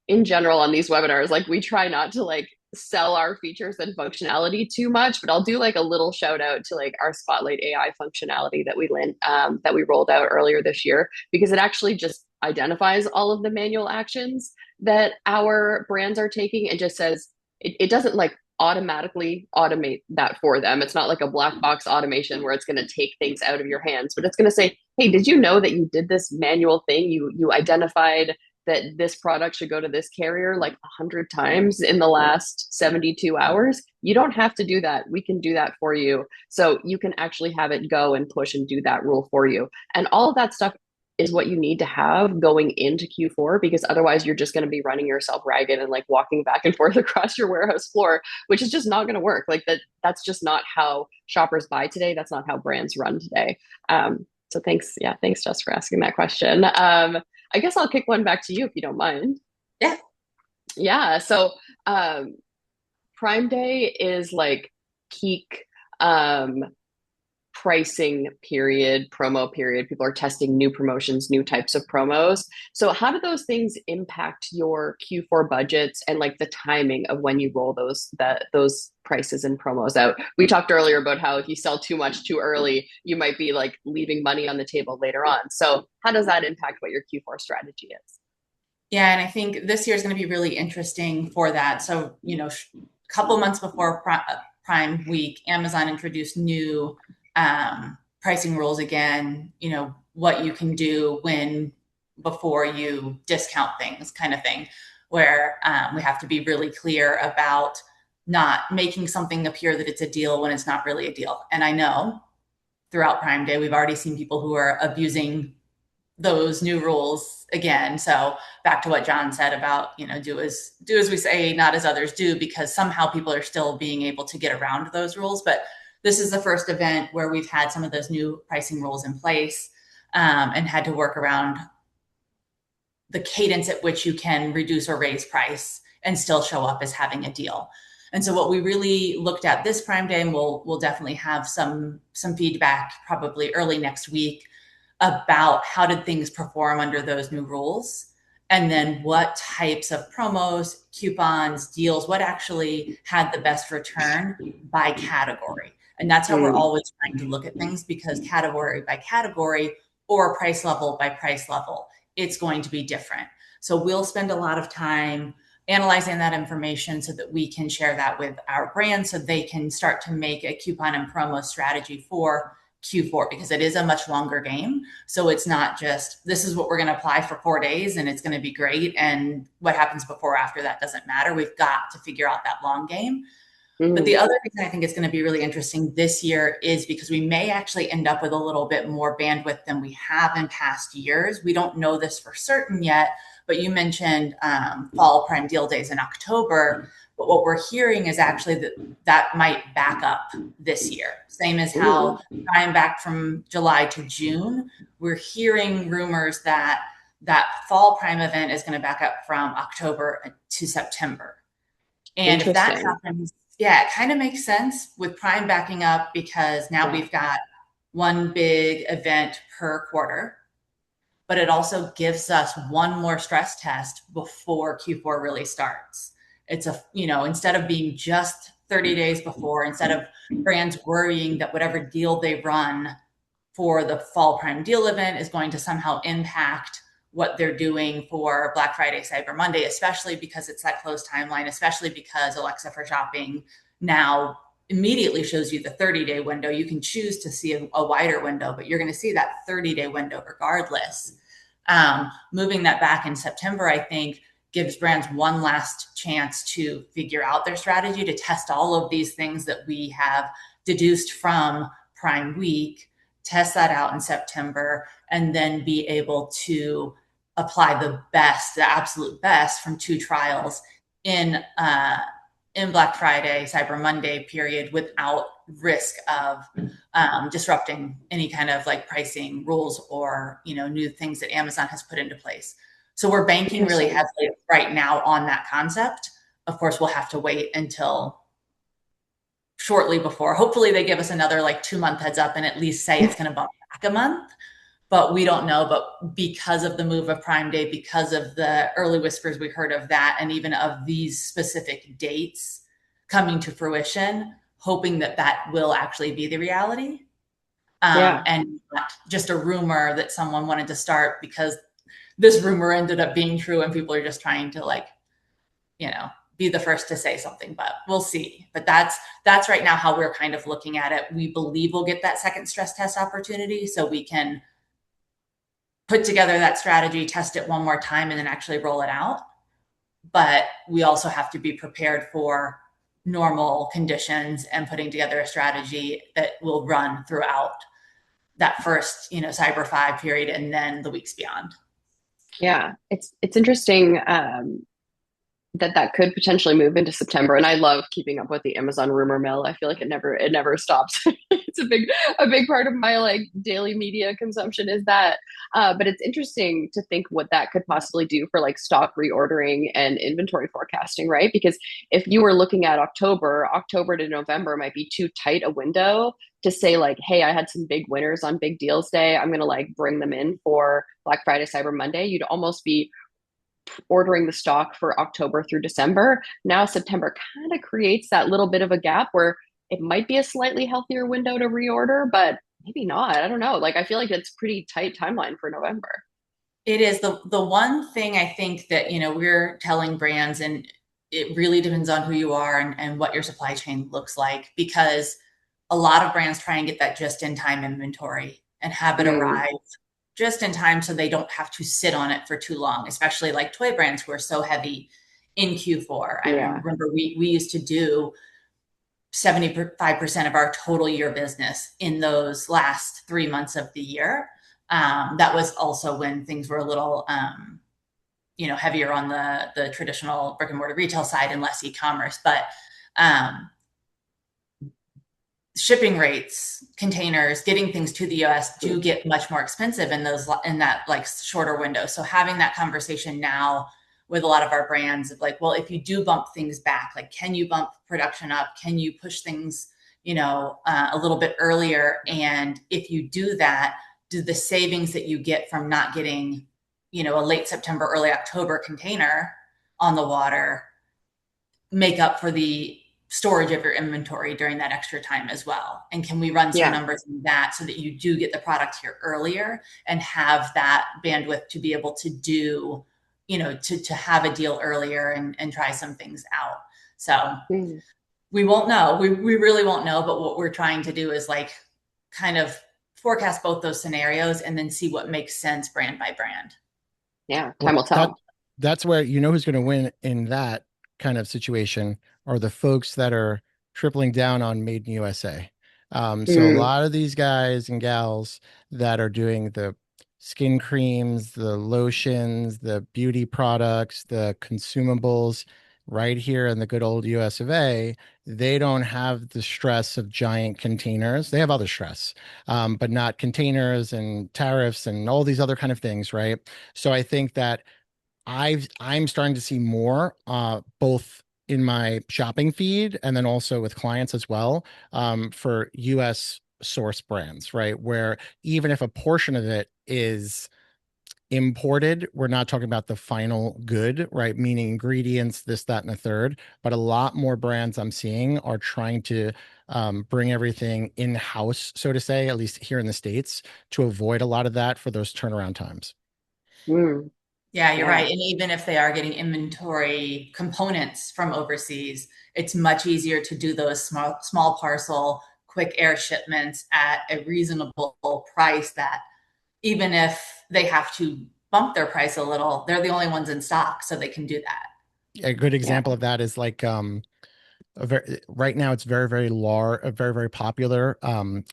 Speaker 1: In general, on these webinars, like we try not to like sell our features and functionality too much, but I'll do like a little shout out to like our Spotlight AI functionality that we rolled out earlier this year, because it actually just identifies all of the manual actions that our brands are taking and just says it doesn't like automatically automate that for them. It's not like a black box automation where it's going to take things out of your hands, but it's going to say, hey, did you know that you did this manual thing? You identified that this product should go to this carrier like 100 times in the last 72 hours. You don't have to do that. We can do that for you. So you can actually have it go and push and do that rule for you. And all of that stuff is what you need to have going into Q4, because otherwise you're just going to be running yourself ragged and like walking back and forth across your warehouse floor, which is just not going to work. Like that's just not how shoppers buy today. That's not how brands run today. So thanks. Yeah. Thanks, Jess, for asking that question. I guess I'll kick one back to you if you don't mind.
Speaker 2: Yeah.
Speaker 1: Yeah. So Prime Day is like peak pricing period, promo period. People are testing new promotions, new types of promos. So how do those things impact your Q4 budgets and like the timing of when you roll those prices and promos out? We talked earlier about how if you sell too much too early, you might be like leaving money on the table later on. So how does that impact what your Q4 strategy is?
Speaker 2: Yeah, and I think this year is going to be really interesting for that. So, a couple months before Prime Week, Amazon introduced new pricing rules again, what you can do before you discount things kind of thing, where we have to be really clear about not making something appear that it's a deal when it's not really a deal. And I know throughout Prime Day, we've already seen people who are abusing those new rules again. So back to what John said about, do as we say, not as others do, because somehow people are still being able to get around those rules. But this is the first event where we've had some of those new pricing rules in place, and had to work around the cadence at which you can reduce or raise price and still show up as having a deal. And so what we really looked at this Prime Day, and we'll definitely have some feedback probably early next week about how did things perform under those new rules, and then what types of promos, coupons, deals, what actually had the best return by category. And that's how we're always trying to look at things, because category by category or price level by price level, it's going to be different. So we'll spend a lot of time analyzing that information so that we can share that with our brand so they can start to make a coupon and promo strategy for Q4, because it is a much longer game. So it's not just, this is what we're going to apply for 4 days and it's going to be great, and what happens before or after that doesn't matter. We've got to figure out that long game. But the other reason I think it's going to be really interesting this year is because we may actually end up with a little bit more bandwidth than we have in past years. We don't know this for certain yet, but you mentioned fall prime deal days in October. But what we're hearing is actually that might back up this year. Same as how prime back from July to June. We're hearing rumors that that fall prime event is going to back up from October to September. And if that happens, yeah, it kind of makes sense with prime backing up, because now we've got one big event per quarter, but it also gives us one more stress test before Q4 really starts. It's instead of being just 30 days before, instead of brands worrying that whatever deal they run for the fall prime deal event is going to somehow impact what they're doing for Black Friday, Cyber Monday, especially because it's that close timeline, especially because Alexa for Shopping now immediately shows you the 30-day window. You can choose to see a wider window, but you're going to see that 30-day window regardless. Moving that back in September, I think, gives brands one last chance to figure out their strategy, to test all of these things that we have deduced from Prime Week, test that out in September, and then be able to apply the absolute best from 2 trials in Black Friday, Cyber Monday period, without risk of disrupting any kind of like pricing rules or new things that Amazon has put into place. So we're banking really heavily right now on that concept. Of course, we'll have to wait until shortly before. Hopefully they give us another 2-month heads up and at least say it's going to bump back a month. But we don't know. But because of the move of Prime Day, because of the early whispers we heard of that, and even of these specific dates coming to fruition, hoping that that will actually be the reality, and not just a rumor that someone wanted to start because this rumor ended up being true and people are just trying to be the first to say something. But we'll see. But that's right now how we're kind of looking at it. We believe we'll get that second stress test opportunity so we can put together that strategy, test it one more time, and then actually roll it out. But we also have to be prepared for normal conditions and putting together a strategy that will run throughout that first, Cyber 5 period and then the weeks beyond.
Speaker 1: Yeah, it's interesting that could potentially move into September. And I love keeping up with the Amazon rumor mill. I feel like it never stops. It's a big part of my daily media consumption is that. But it's interesting to think what that could possibly do for stock reordering and inventory forecasting, right? Because if you were looking at October to November might be too tight a window to say hey, I had some big winners on big deals day. I'm going to bring them in for Black Friday, Cyber Monday. You'd almost be ordering the stock for October through December. Now September kind of creates that little bit of a gap where it might be a slightly healthier window to reorder, but maybe not. I don't know. I feel like it's pretty tight timeline for November.
Speaker 2: It is the one thing I think that, we're telling brands, and it really depends on who you are and what your supply chain looks like, because a lot of brands try and get that just-in-time inventory and have it arrive just in time so they don't have to sit on it for too long, especially toy brands who are so heavy in Q4. I remember we used to do 75% of our total year business in those last 3 months of the year. That was also when things were a little, heavier on the traditional brick and mortar retail side and less e-commerce. But um, shipping rates, containers, getting things to the US do get much more expensive in that like shorter window. So having that conversation now with a lot of our brands of like, well, if you do bump things back, like, can you bump production up? Can you push things, a little bit earlier? And if you do that, do the savings that you get from not getting, a late September, early October container on the water make up for the storage of your inventory during that extra time as well? And can we run some
Speaker 1: Yeah.
Speaker 2: numbers in that so that you do get the product here earlier and have that bandwidth to be able to do, to have a deal earlier and try some things out. So
Speaker 1: Mm.
Speaker 2: we won't know. We really won't know. But what we're trying to do is like kind of forecast both those scenarios and then see what makes sense brand by brand.
Speaker 1: Yeah. Time
Speaker 3: Well,
Speaker 1: will tell.
Speaker 3: that's where you know who's going to win in that kind of situation are the folks that are tripling down on Made in USA. So a
Speaker 1: Mm.
Speaker 3: lot of these guys and gals that are doing the skin creams, the lotions, the beauty products, the consumables right here in the good old US of A, they don't have the stress of giant containers. They have other stress, but not containers and tariffs and all these other kind of things, right? So I think that I'm starting to see more, both in my shopping feed and then also with clients as well, for US source brands, right? Where even if a portion of it is imported, we're not talking about the final good, right? Meaning ingredients, this, that, and the third. But a lot more brands I'm seeing are trying to bring everything in-house, so to say, at least here in the States, to avoid a lot of that for those turnaround times.
Speaker 1: Mm.
Speaker 2: Yeah, you're
Speaker 1: Yeah.
Speaker 2: right. And even if they are getting inventory components from overseas, it's much easier to do those small parcel, quick air shipments at a reasonable price that even if they have to bump their price a little, they're the only ones in stock, so they can do that.
Speaker 3: A good
Speaker 1: Yeah.
Speaker 3: example of that is like right now it's very very very popular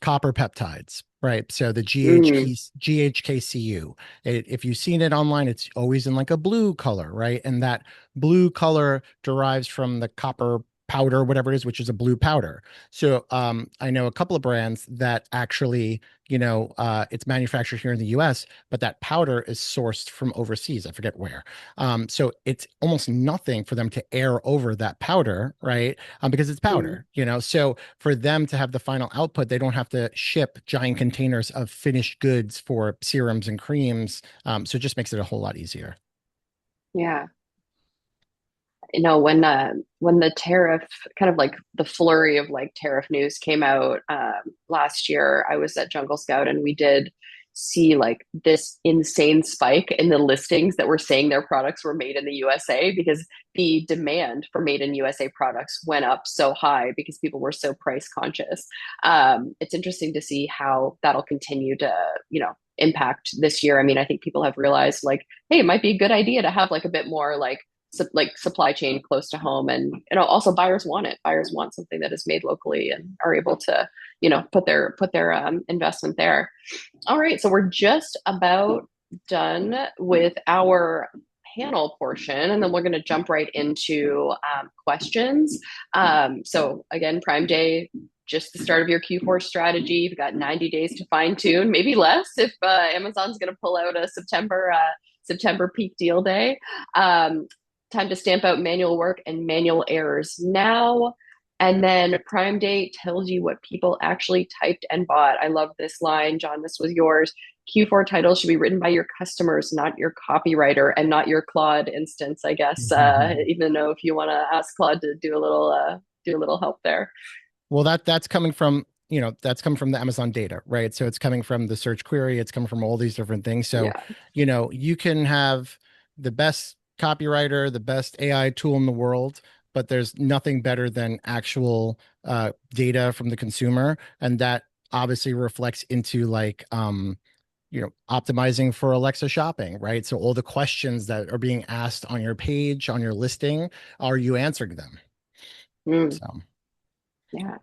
Speaker 3: copper peptides, right? So the
Speaker 1: Mm.
Speaker 3: GHKCU, if you've seen it online, it's always in like a blue color, right? And that blue color derives from the copper powder, whatever it is, which is a blue powder. So I know a couple of brands that actually, it's manufactured here in the US, but that powder is sourced from overseas, I forget where. So it's almost nothing for them to air over that powder, right? Because it's
Speaker 1: Mm.
Speaker 3: powder, So for them to have the final output, they don't have to ship giant containers of finished goods for serums and creams. So it just makes it a whole lot easier.
Speaker 1: Yeah. When the tariff kind of like the flurry of like tariff news came out last year, I was at Jungle Scout and we did see like this insane spike in the listings that were saying their products were made in the USA because the demand for made in USA products went up so high because people were so price conscious. It's interesting to see how that'll continue to, impact this year. I mean, I think people have realized like, hey, it might be a good idea to have like a bit more like supply chain close to home, and also buyers want it. Buyers want something that is made locally and are able to put their investment there. All right, so we're just about done with our panel portion, and then we're going to jump right into questions. So again, Prime Day, just the start of your Q4 strategy. You've got 90 days to fine tune, maybe less if Amazon's going to pull out a September peak deal day. Time to stamp out manual work and manual errors now. And then Prime Day tells you what people actually typed and bought. I love this line, John. This was yours. Q4 titles should be written by your customers, not your copywriter, and not your Claude instance, I guess. Even though if you want to ask Claude to do a little help there.
Speaker 3: Well, that's coming from, that's coming from the Amazon data, right? So it's coming from the search query, it's coming from all these different things. So,
Speaker 1: Yeah.
Speaker 3: you can have the best copywriter, the best AI tool in the world, but there's nothing better than actual data from the consumer. And that obviously reflects into like optimizing for Alexa shopping, right? So all the questions that are being asked on your page, on your listing, are you answering them?
Speaker 1: Mm,
Speaker 3: So
Speaker 1: yeah.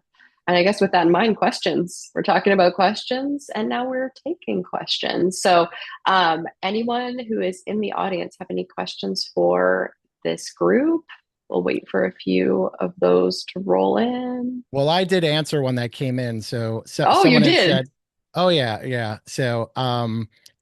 Speaker 1: And I guess with that in mind, questions. We're talking about questions, and now we're taking questions. So, anyone who is in the audience have any questions for this group? We'll wait for a few of those to roll in.
Speaker 3: Well, I did answer one that came in. So
Speaker 1: Oh, you
Speaker 3: someone had
Speaker 1: did.
Speaker 3: said, "Oh yeah, yeah." So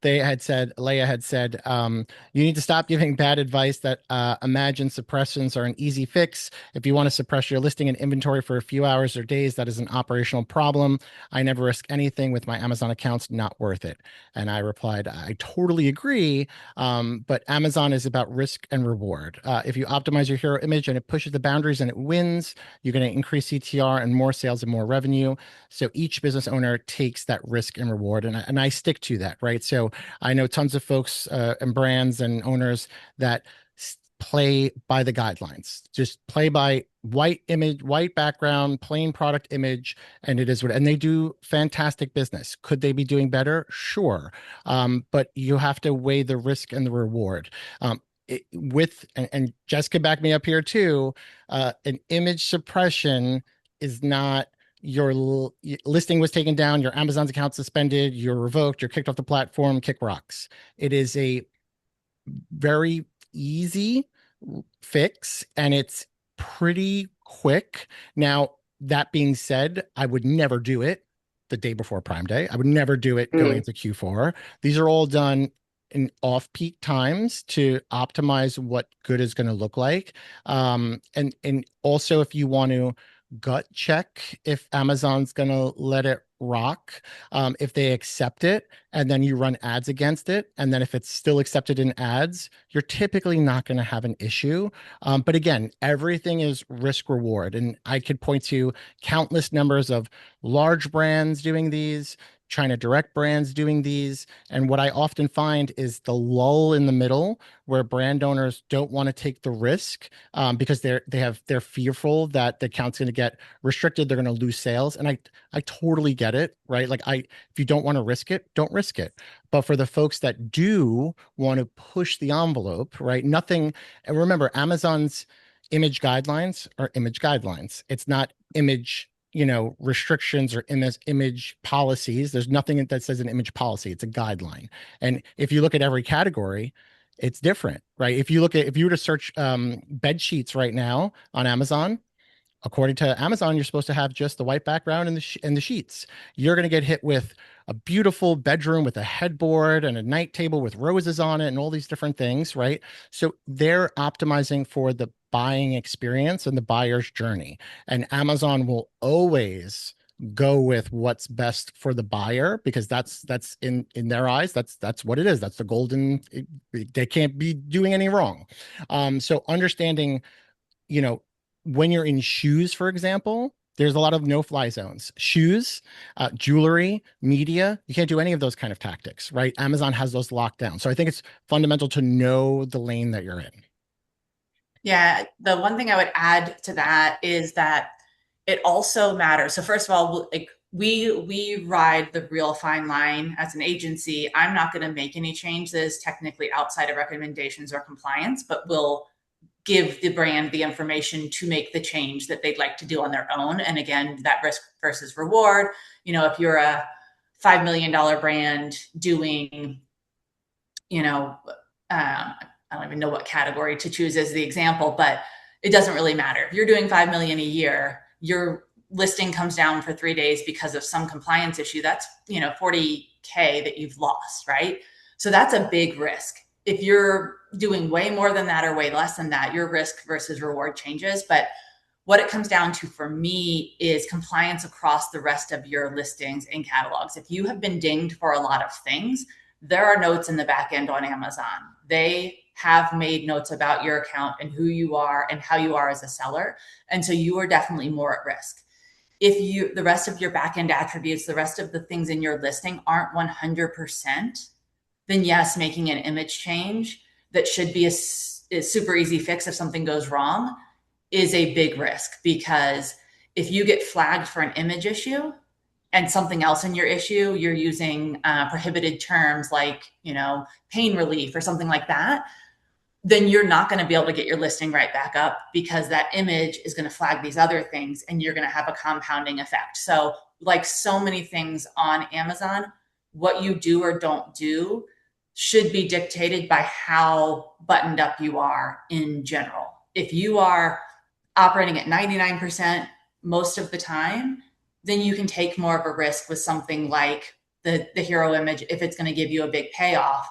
Speaker 3: they had said, Leia had said, you need to stop giving bad advice that imagine suppressions are an easy fix. If you want to suppress your listing and inventory for a few hours or days, that is an operational problem. I never risk anything with my Amazon accounts, not worth it." And I replied, I totally agree. But Amazon is about risk and reward. If you optimize your hero image and it pushes the boundaries and it wins, you're going to increase CTR and more sales and more revenue. So each business owner takes that risk and reward. And I stick to that, right? So I know tons of folks and brands and owners that play by the guidelines, just play by white image, white background, plain product image, and it is what, and they do fantastic business. Could they be doing better? Sure. But you have to weigh the risk and the reward. And Jess could back me up here too. An image suppression is not your listing was taken down, your Amazon's account suspended, you're revoked, you're kicked off the platform, kick rocks. It is a very easy fix and it's pretty quick. Now, that being said, I would never do it the day before Prime Day. I would never do it going
Speaker 1: Mm.
Speaker 3: into Q4. These are all done in off-peak times to optimize what good is going to look like. And also if you want to gut check if Amazon's going to let it rock, if they accept it and then you run ads against it, and then if it's still accepted in ads, you're typically not going to have an issue. But again, everything is risk reward. And I could point to countless numbers of large brands doing these, China direct brands doing these. And what I often find is the lull in the middle where brand owners don't want to take the risk because they're fearful that the account's going to get restricted, they're going to lose sales. And I totally get it, right? Like if you don't want to risk it, don't risk it. But for the folks that do want to push the envelope, right? Nothing, and remember, Amazon's image guidelines are image guidelines. It's not image, restrictions or image policies. There's nothing that says an image policy. It's a guideline. And if you look at every category, it's different, right? If you were to search bed sheets right now on Amazon, according to Amazon, you're supposed to have just the white background and the sheets. You're going to get hit with a beautiful bedroom with a headboard and a night table with roses on it and all these different things, right? So they're optimizing for the buying experience and the buyer's journey. And Amazon will always go with what's best for the buyer because that's in their eyes, that's what it is. That's the golden, they can't be doing any wrong. So understanding, you know, when you're in shoes, for example, there's a lot of no-fly zones. Shoes, jewelry, media, you can't do any of those kind of tactics, right? Amazon has those locked down. So I think it's fundamental to know the lane that you're in.
Speaker 2: Yeah, the one thing I would add to that is that it also matters. So first of all, like we ride the real fine line as an agency. I'm not going to make any change that is technically outside of recommendations or compliance, but we'll give the brand the information to make the change that they'd like to do on their own. And again, that risk versus reward. If you're a $5 million brand doing, I don't even know what category to choose as the example, but it doesn't really matter. If you're doing 5 million a year, your listing comes down for 3 days because of some compliance issue. That's, 40K that you've lost, right? So that's a big risk. If you're doing way more than that or way less than that, your risk versus reward changes. But what it comes down to for me is compliance across the rest of your listings and catalogs. If you have been dinged for a lot of things, there are notes in the back end on Amazon. They have made notes about your account and who you are and how you are as a seller. And so you are definitely more at risk. If the rest of your back end attributes, the rest of the things in your listing aren't 100%, then yes, making an image change that should be a super easy fix if something goes wrong is a big risk, because if you get flagged for an image issue and something else in your issue, you're using prohibited terms like, pain relief or something like that, then you're not going to be able to get your listing right back up, because that image is going to flag these other things and you're going to have a compounding effect. So, like so many things on Amazon, what you do or don't do should be dictated by how buttoned up you are in general. If you are operating at 99% most of the time, then you can take more of a risk with something like the hero image if it's going to give you a big payoff.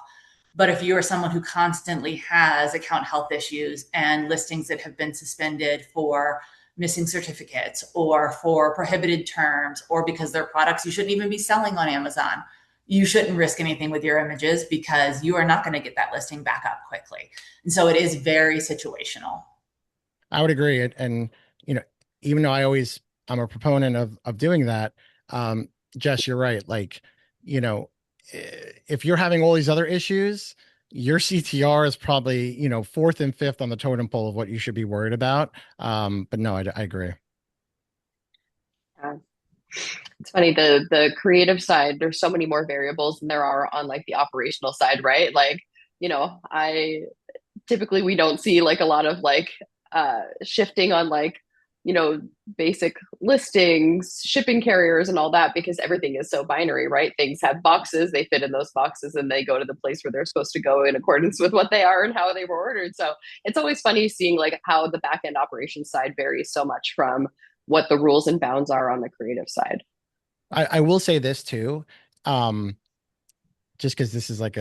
Speaker 2: But if you are someone who constantly has account health issues and listings that have been suspended for missing certificates or for prohibited terms, or because they're products you shouldn't even be selling on Amazon, you shouldn't risk anything with your images, because you are not going to get that listing back up quickly. And so it is very situational.
Speaker 3: I would agree. And you know, even though I'm a proponent of doing that, um, Jess, you're right. Like, you know, if you're having all these other issues, your CTR is probably, fourth and fifth on the totem pole of what you should be worried about. But no, I agree.
Speaker 1: Yeah. It's funny, the creative side, there's so many more variables than there are on like the operational side, right? Like, I typically we don't see like a lot of like shifting on like, you know, basic listings, shipping carriers and all that, because everything is so binary, right? Things have boxes, they fit in those boxes and they go to the place where they're supposed to go in accordance with what they are and how they were ordered. So it's always funny seeing like how the back end operations side varies so much from what the rules and bounds are on the creative side.
Speaker 3: I will say this too. Um, just because this is like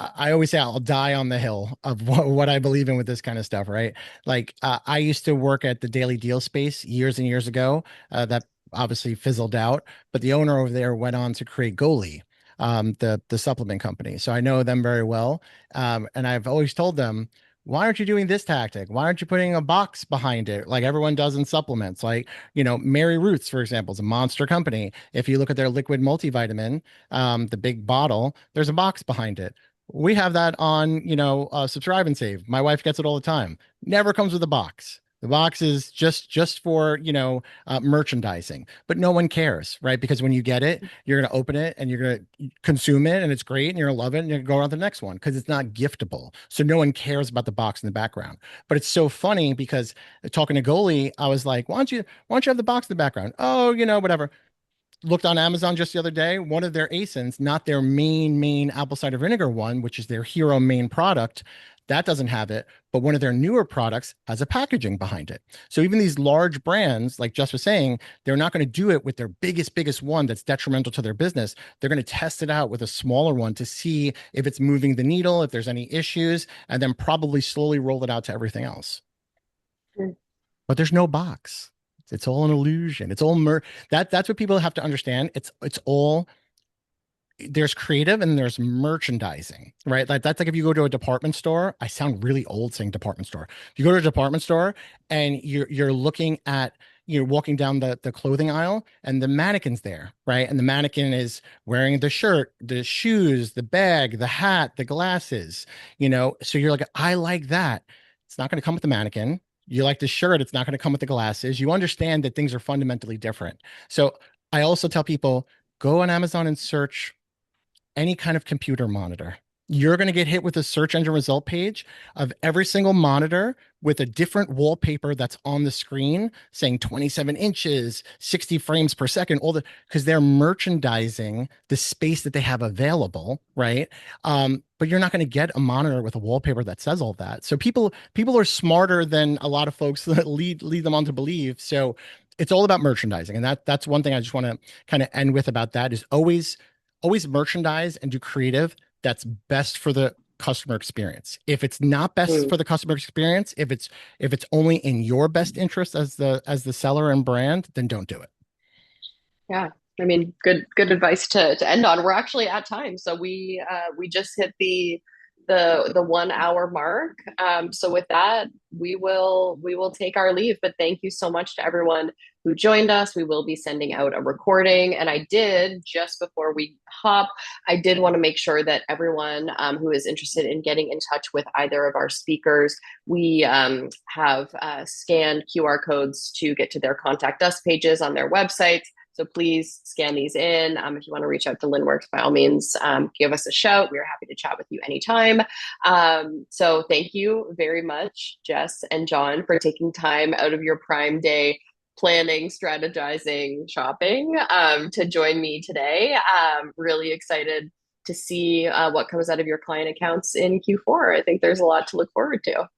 Speaker 3: I always say I'll die on the hill of what I believe in with this kind of stuff, right? Like I used to work at the Daily Deal space years and years ago. That obviously fizzled out, but the owner over there went on to create Goli, the supplement company. So I know them very well, and I've always told them, why aren't you doing this tactic? Why aren't you putting a box behind it like everyone does in supplements? Like, Mary Roots, for example, is a monster company. If you look at their liquid multivitamin, the big bottle, there's a box behind it. We have that on, Subscribe and Save. My wife gets it all the time. Never comes with a box. The box is just for, merchandising, but no one cares, right? Because when you get it, you're going to open it and you're going to consume it and it's great and you're going to love it and you're going to go on to the next one because it's not giftable. So no one cares about the box in the background. But it's so funny because talking to Goalie, I was like, why don't you have the box in the background? Oh, whatever. Looked on Amazon just the other day, one of their ASINs, not their main apple cider vinegar one, which is their hero main product, that doesn't have it, but one of their newer products has a packaging behind it. So even these large brands, like Jess was saying, they're not going to do it with their biggest one that's detrimental to their business. They're going to test it out with a smaller one to see if it's moving the needle, if there's any issues, and then probably slowly roll it out to everything else. But there's no box. It's all an illusion. It's all that's what people have to understand. It's all there's creative and there's merchandising, right? Like that's like if you go to a department store, I sound really old saying department store. If you go to a department store and you're looking at you're walking down the clothing aisle and the mannequin's there, right? And the mannequin is wearing the shirt, the shoes, the bag, the hat, the glasses, So you're like, I like that. It's not going to come with the mannequin. You like the shirt, it's not going to come with the glasses. You understand that things are fundamentally different. So I also tell people go on Amazon and search any kind of computer monitor. You're going to get hit with a search engine result page of every single monitor with a different wallpaper that's on the screen saying 27 inches, 60 frames per second, all the because they're merchandising the space that they have available, right? But you're not going to get a monitor with a wallpaper that says all that. So people are smarter than a lot of folks that lead them on to believe. So it's all about merchandising, and that's one thing I just want to kind of end with about that is always merchandise and do creative that's best for the customer experience. If it's not best
Speaker 1: Mm.
Speaker 3: for the customer experience, if it's only in your best interest as the seller and brand, then don't do it.
Speaker 1: Yeah. I mean, good advice to end on. We're actually at time, so we just hit the 1 hour mark. So with that, we will take our leave. But thank you so much to everyone who joined us. We will be sending out a recording, and I did just before we hop, I did want to make sure that everyone who is interested in getting in touch with either of our speakers, we have scanned QR codes to get to their contact us pages on their websites. So please scan these in. If you want to reach out to Linnworks, by all means, give us a shout. We're happy to chat with you anytime. So thank you very much, Jess and John, for taking time out of your Prime Day planning, strategizing, shopping to join me today. Really excited to see what comes out of your client accounts in Q4. I think there's a lot to look forward to.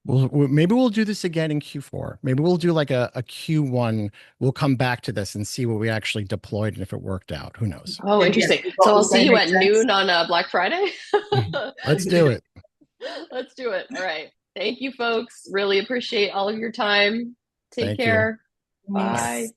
Speaker 3: Well, maybe we'll do this again in Q4. Maybe we'll do like a Q1. We'll come back to this and see what we actually deployed and if it worked out. Who knows?
Speaker 1: Oh,
Speaker 2: Maybe
Speaker 1: interesting.
Speaker 2: what
Speaker 1: So I'll
Speaker 2: we
Speaker 1: see
Speaker 2: say
Speaker 1: you at
Speaker 2: makes sense.
Speaker 1: noon on Black Friday.
Speaker 3: Let's do it.
Speaker 1: Let's do it. All right. Thank you, folks. Really appreciate all of your time. Take
Speaker 3: Thank you.
Speaker 1: care.
Speaker 3: Bye.
Speaker 1: Bye.
Speaker 2: Thanks.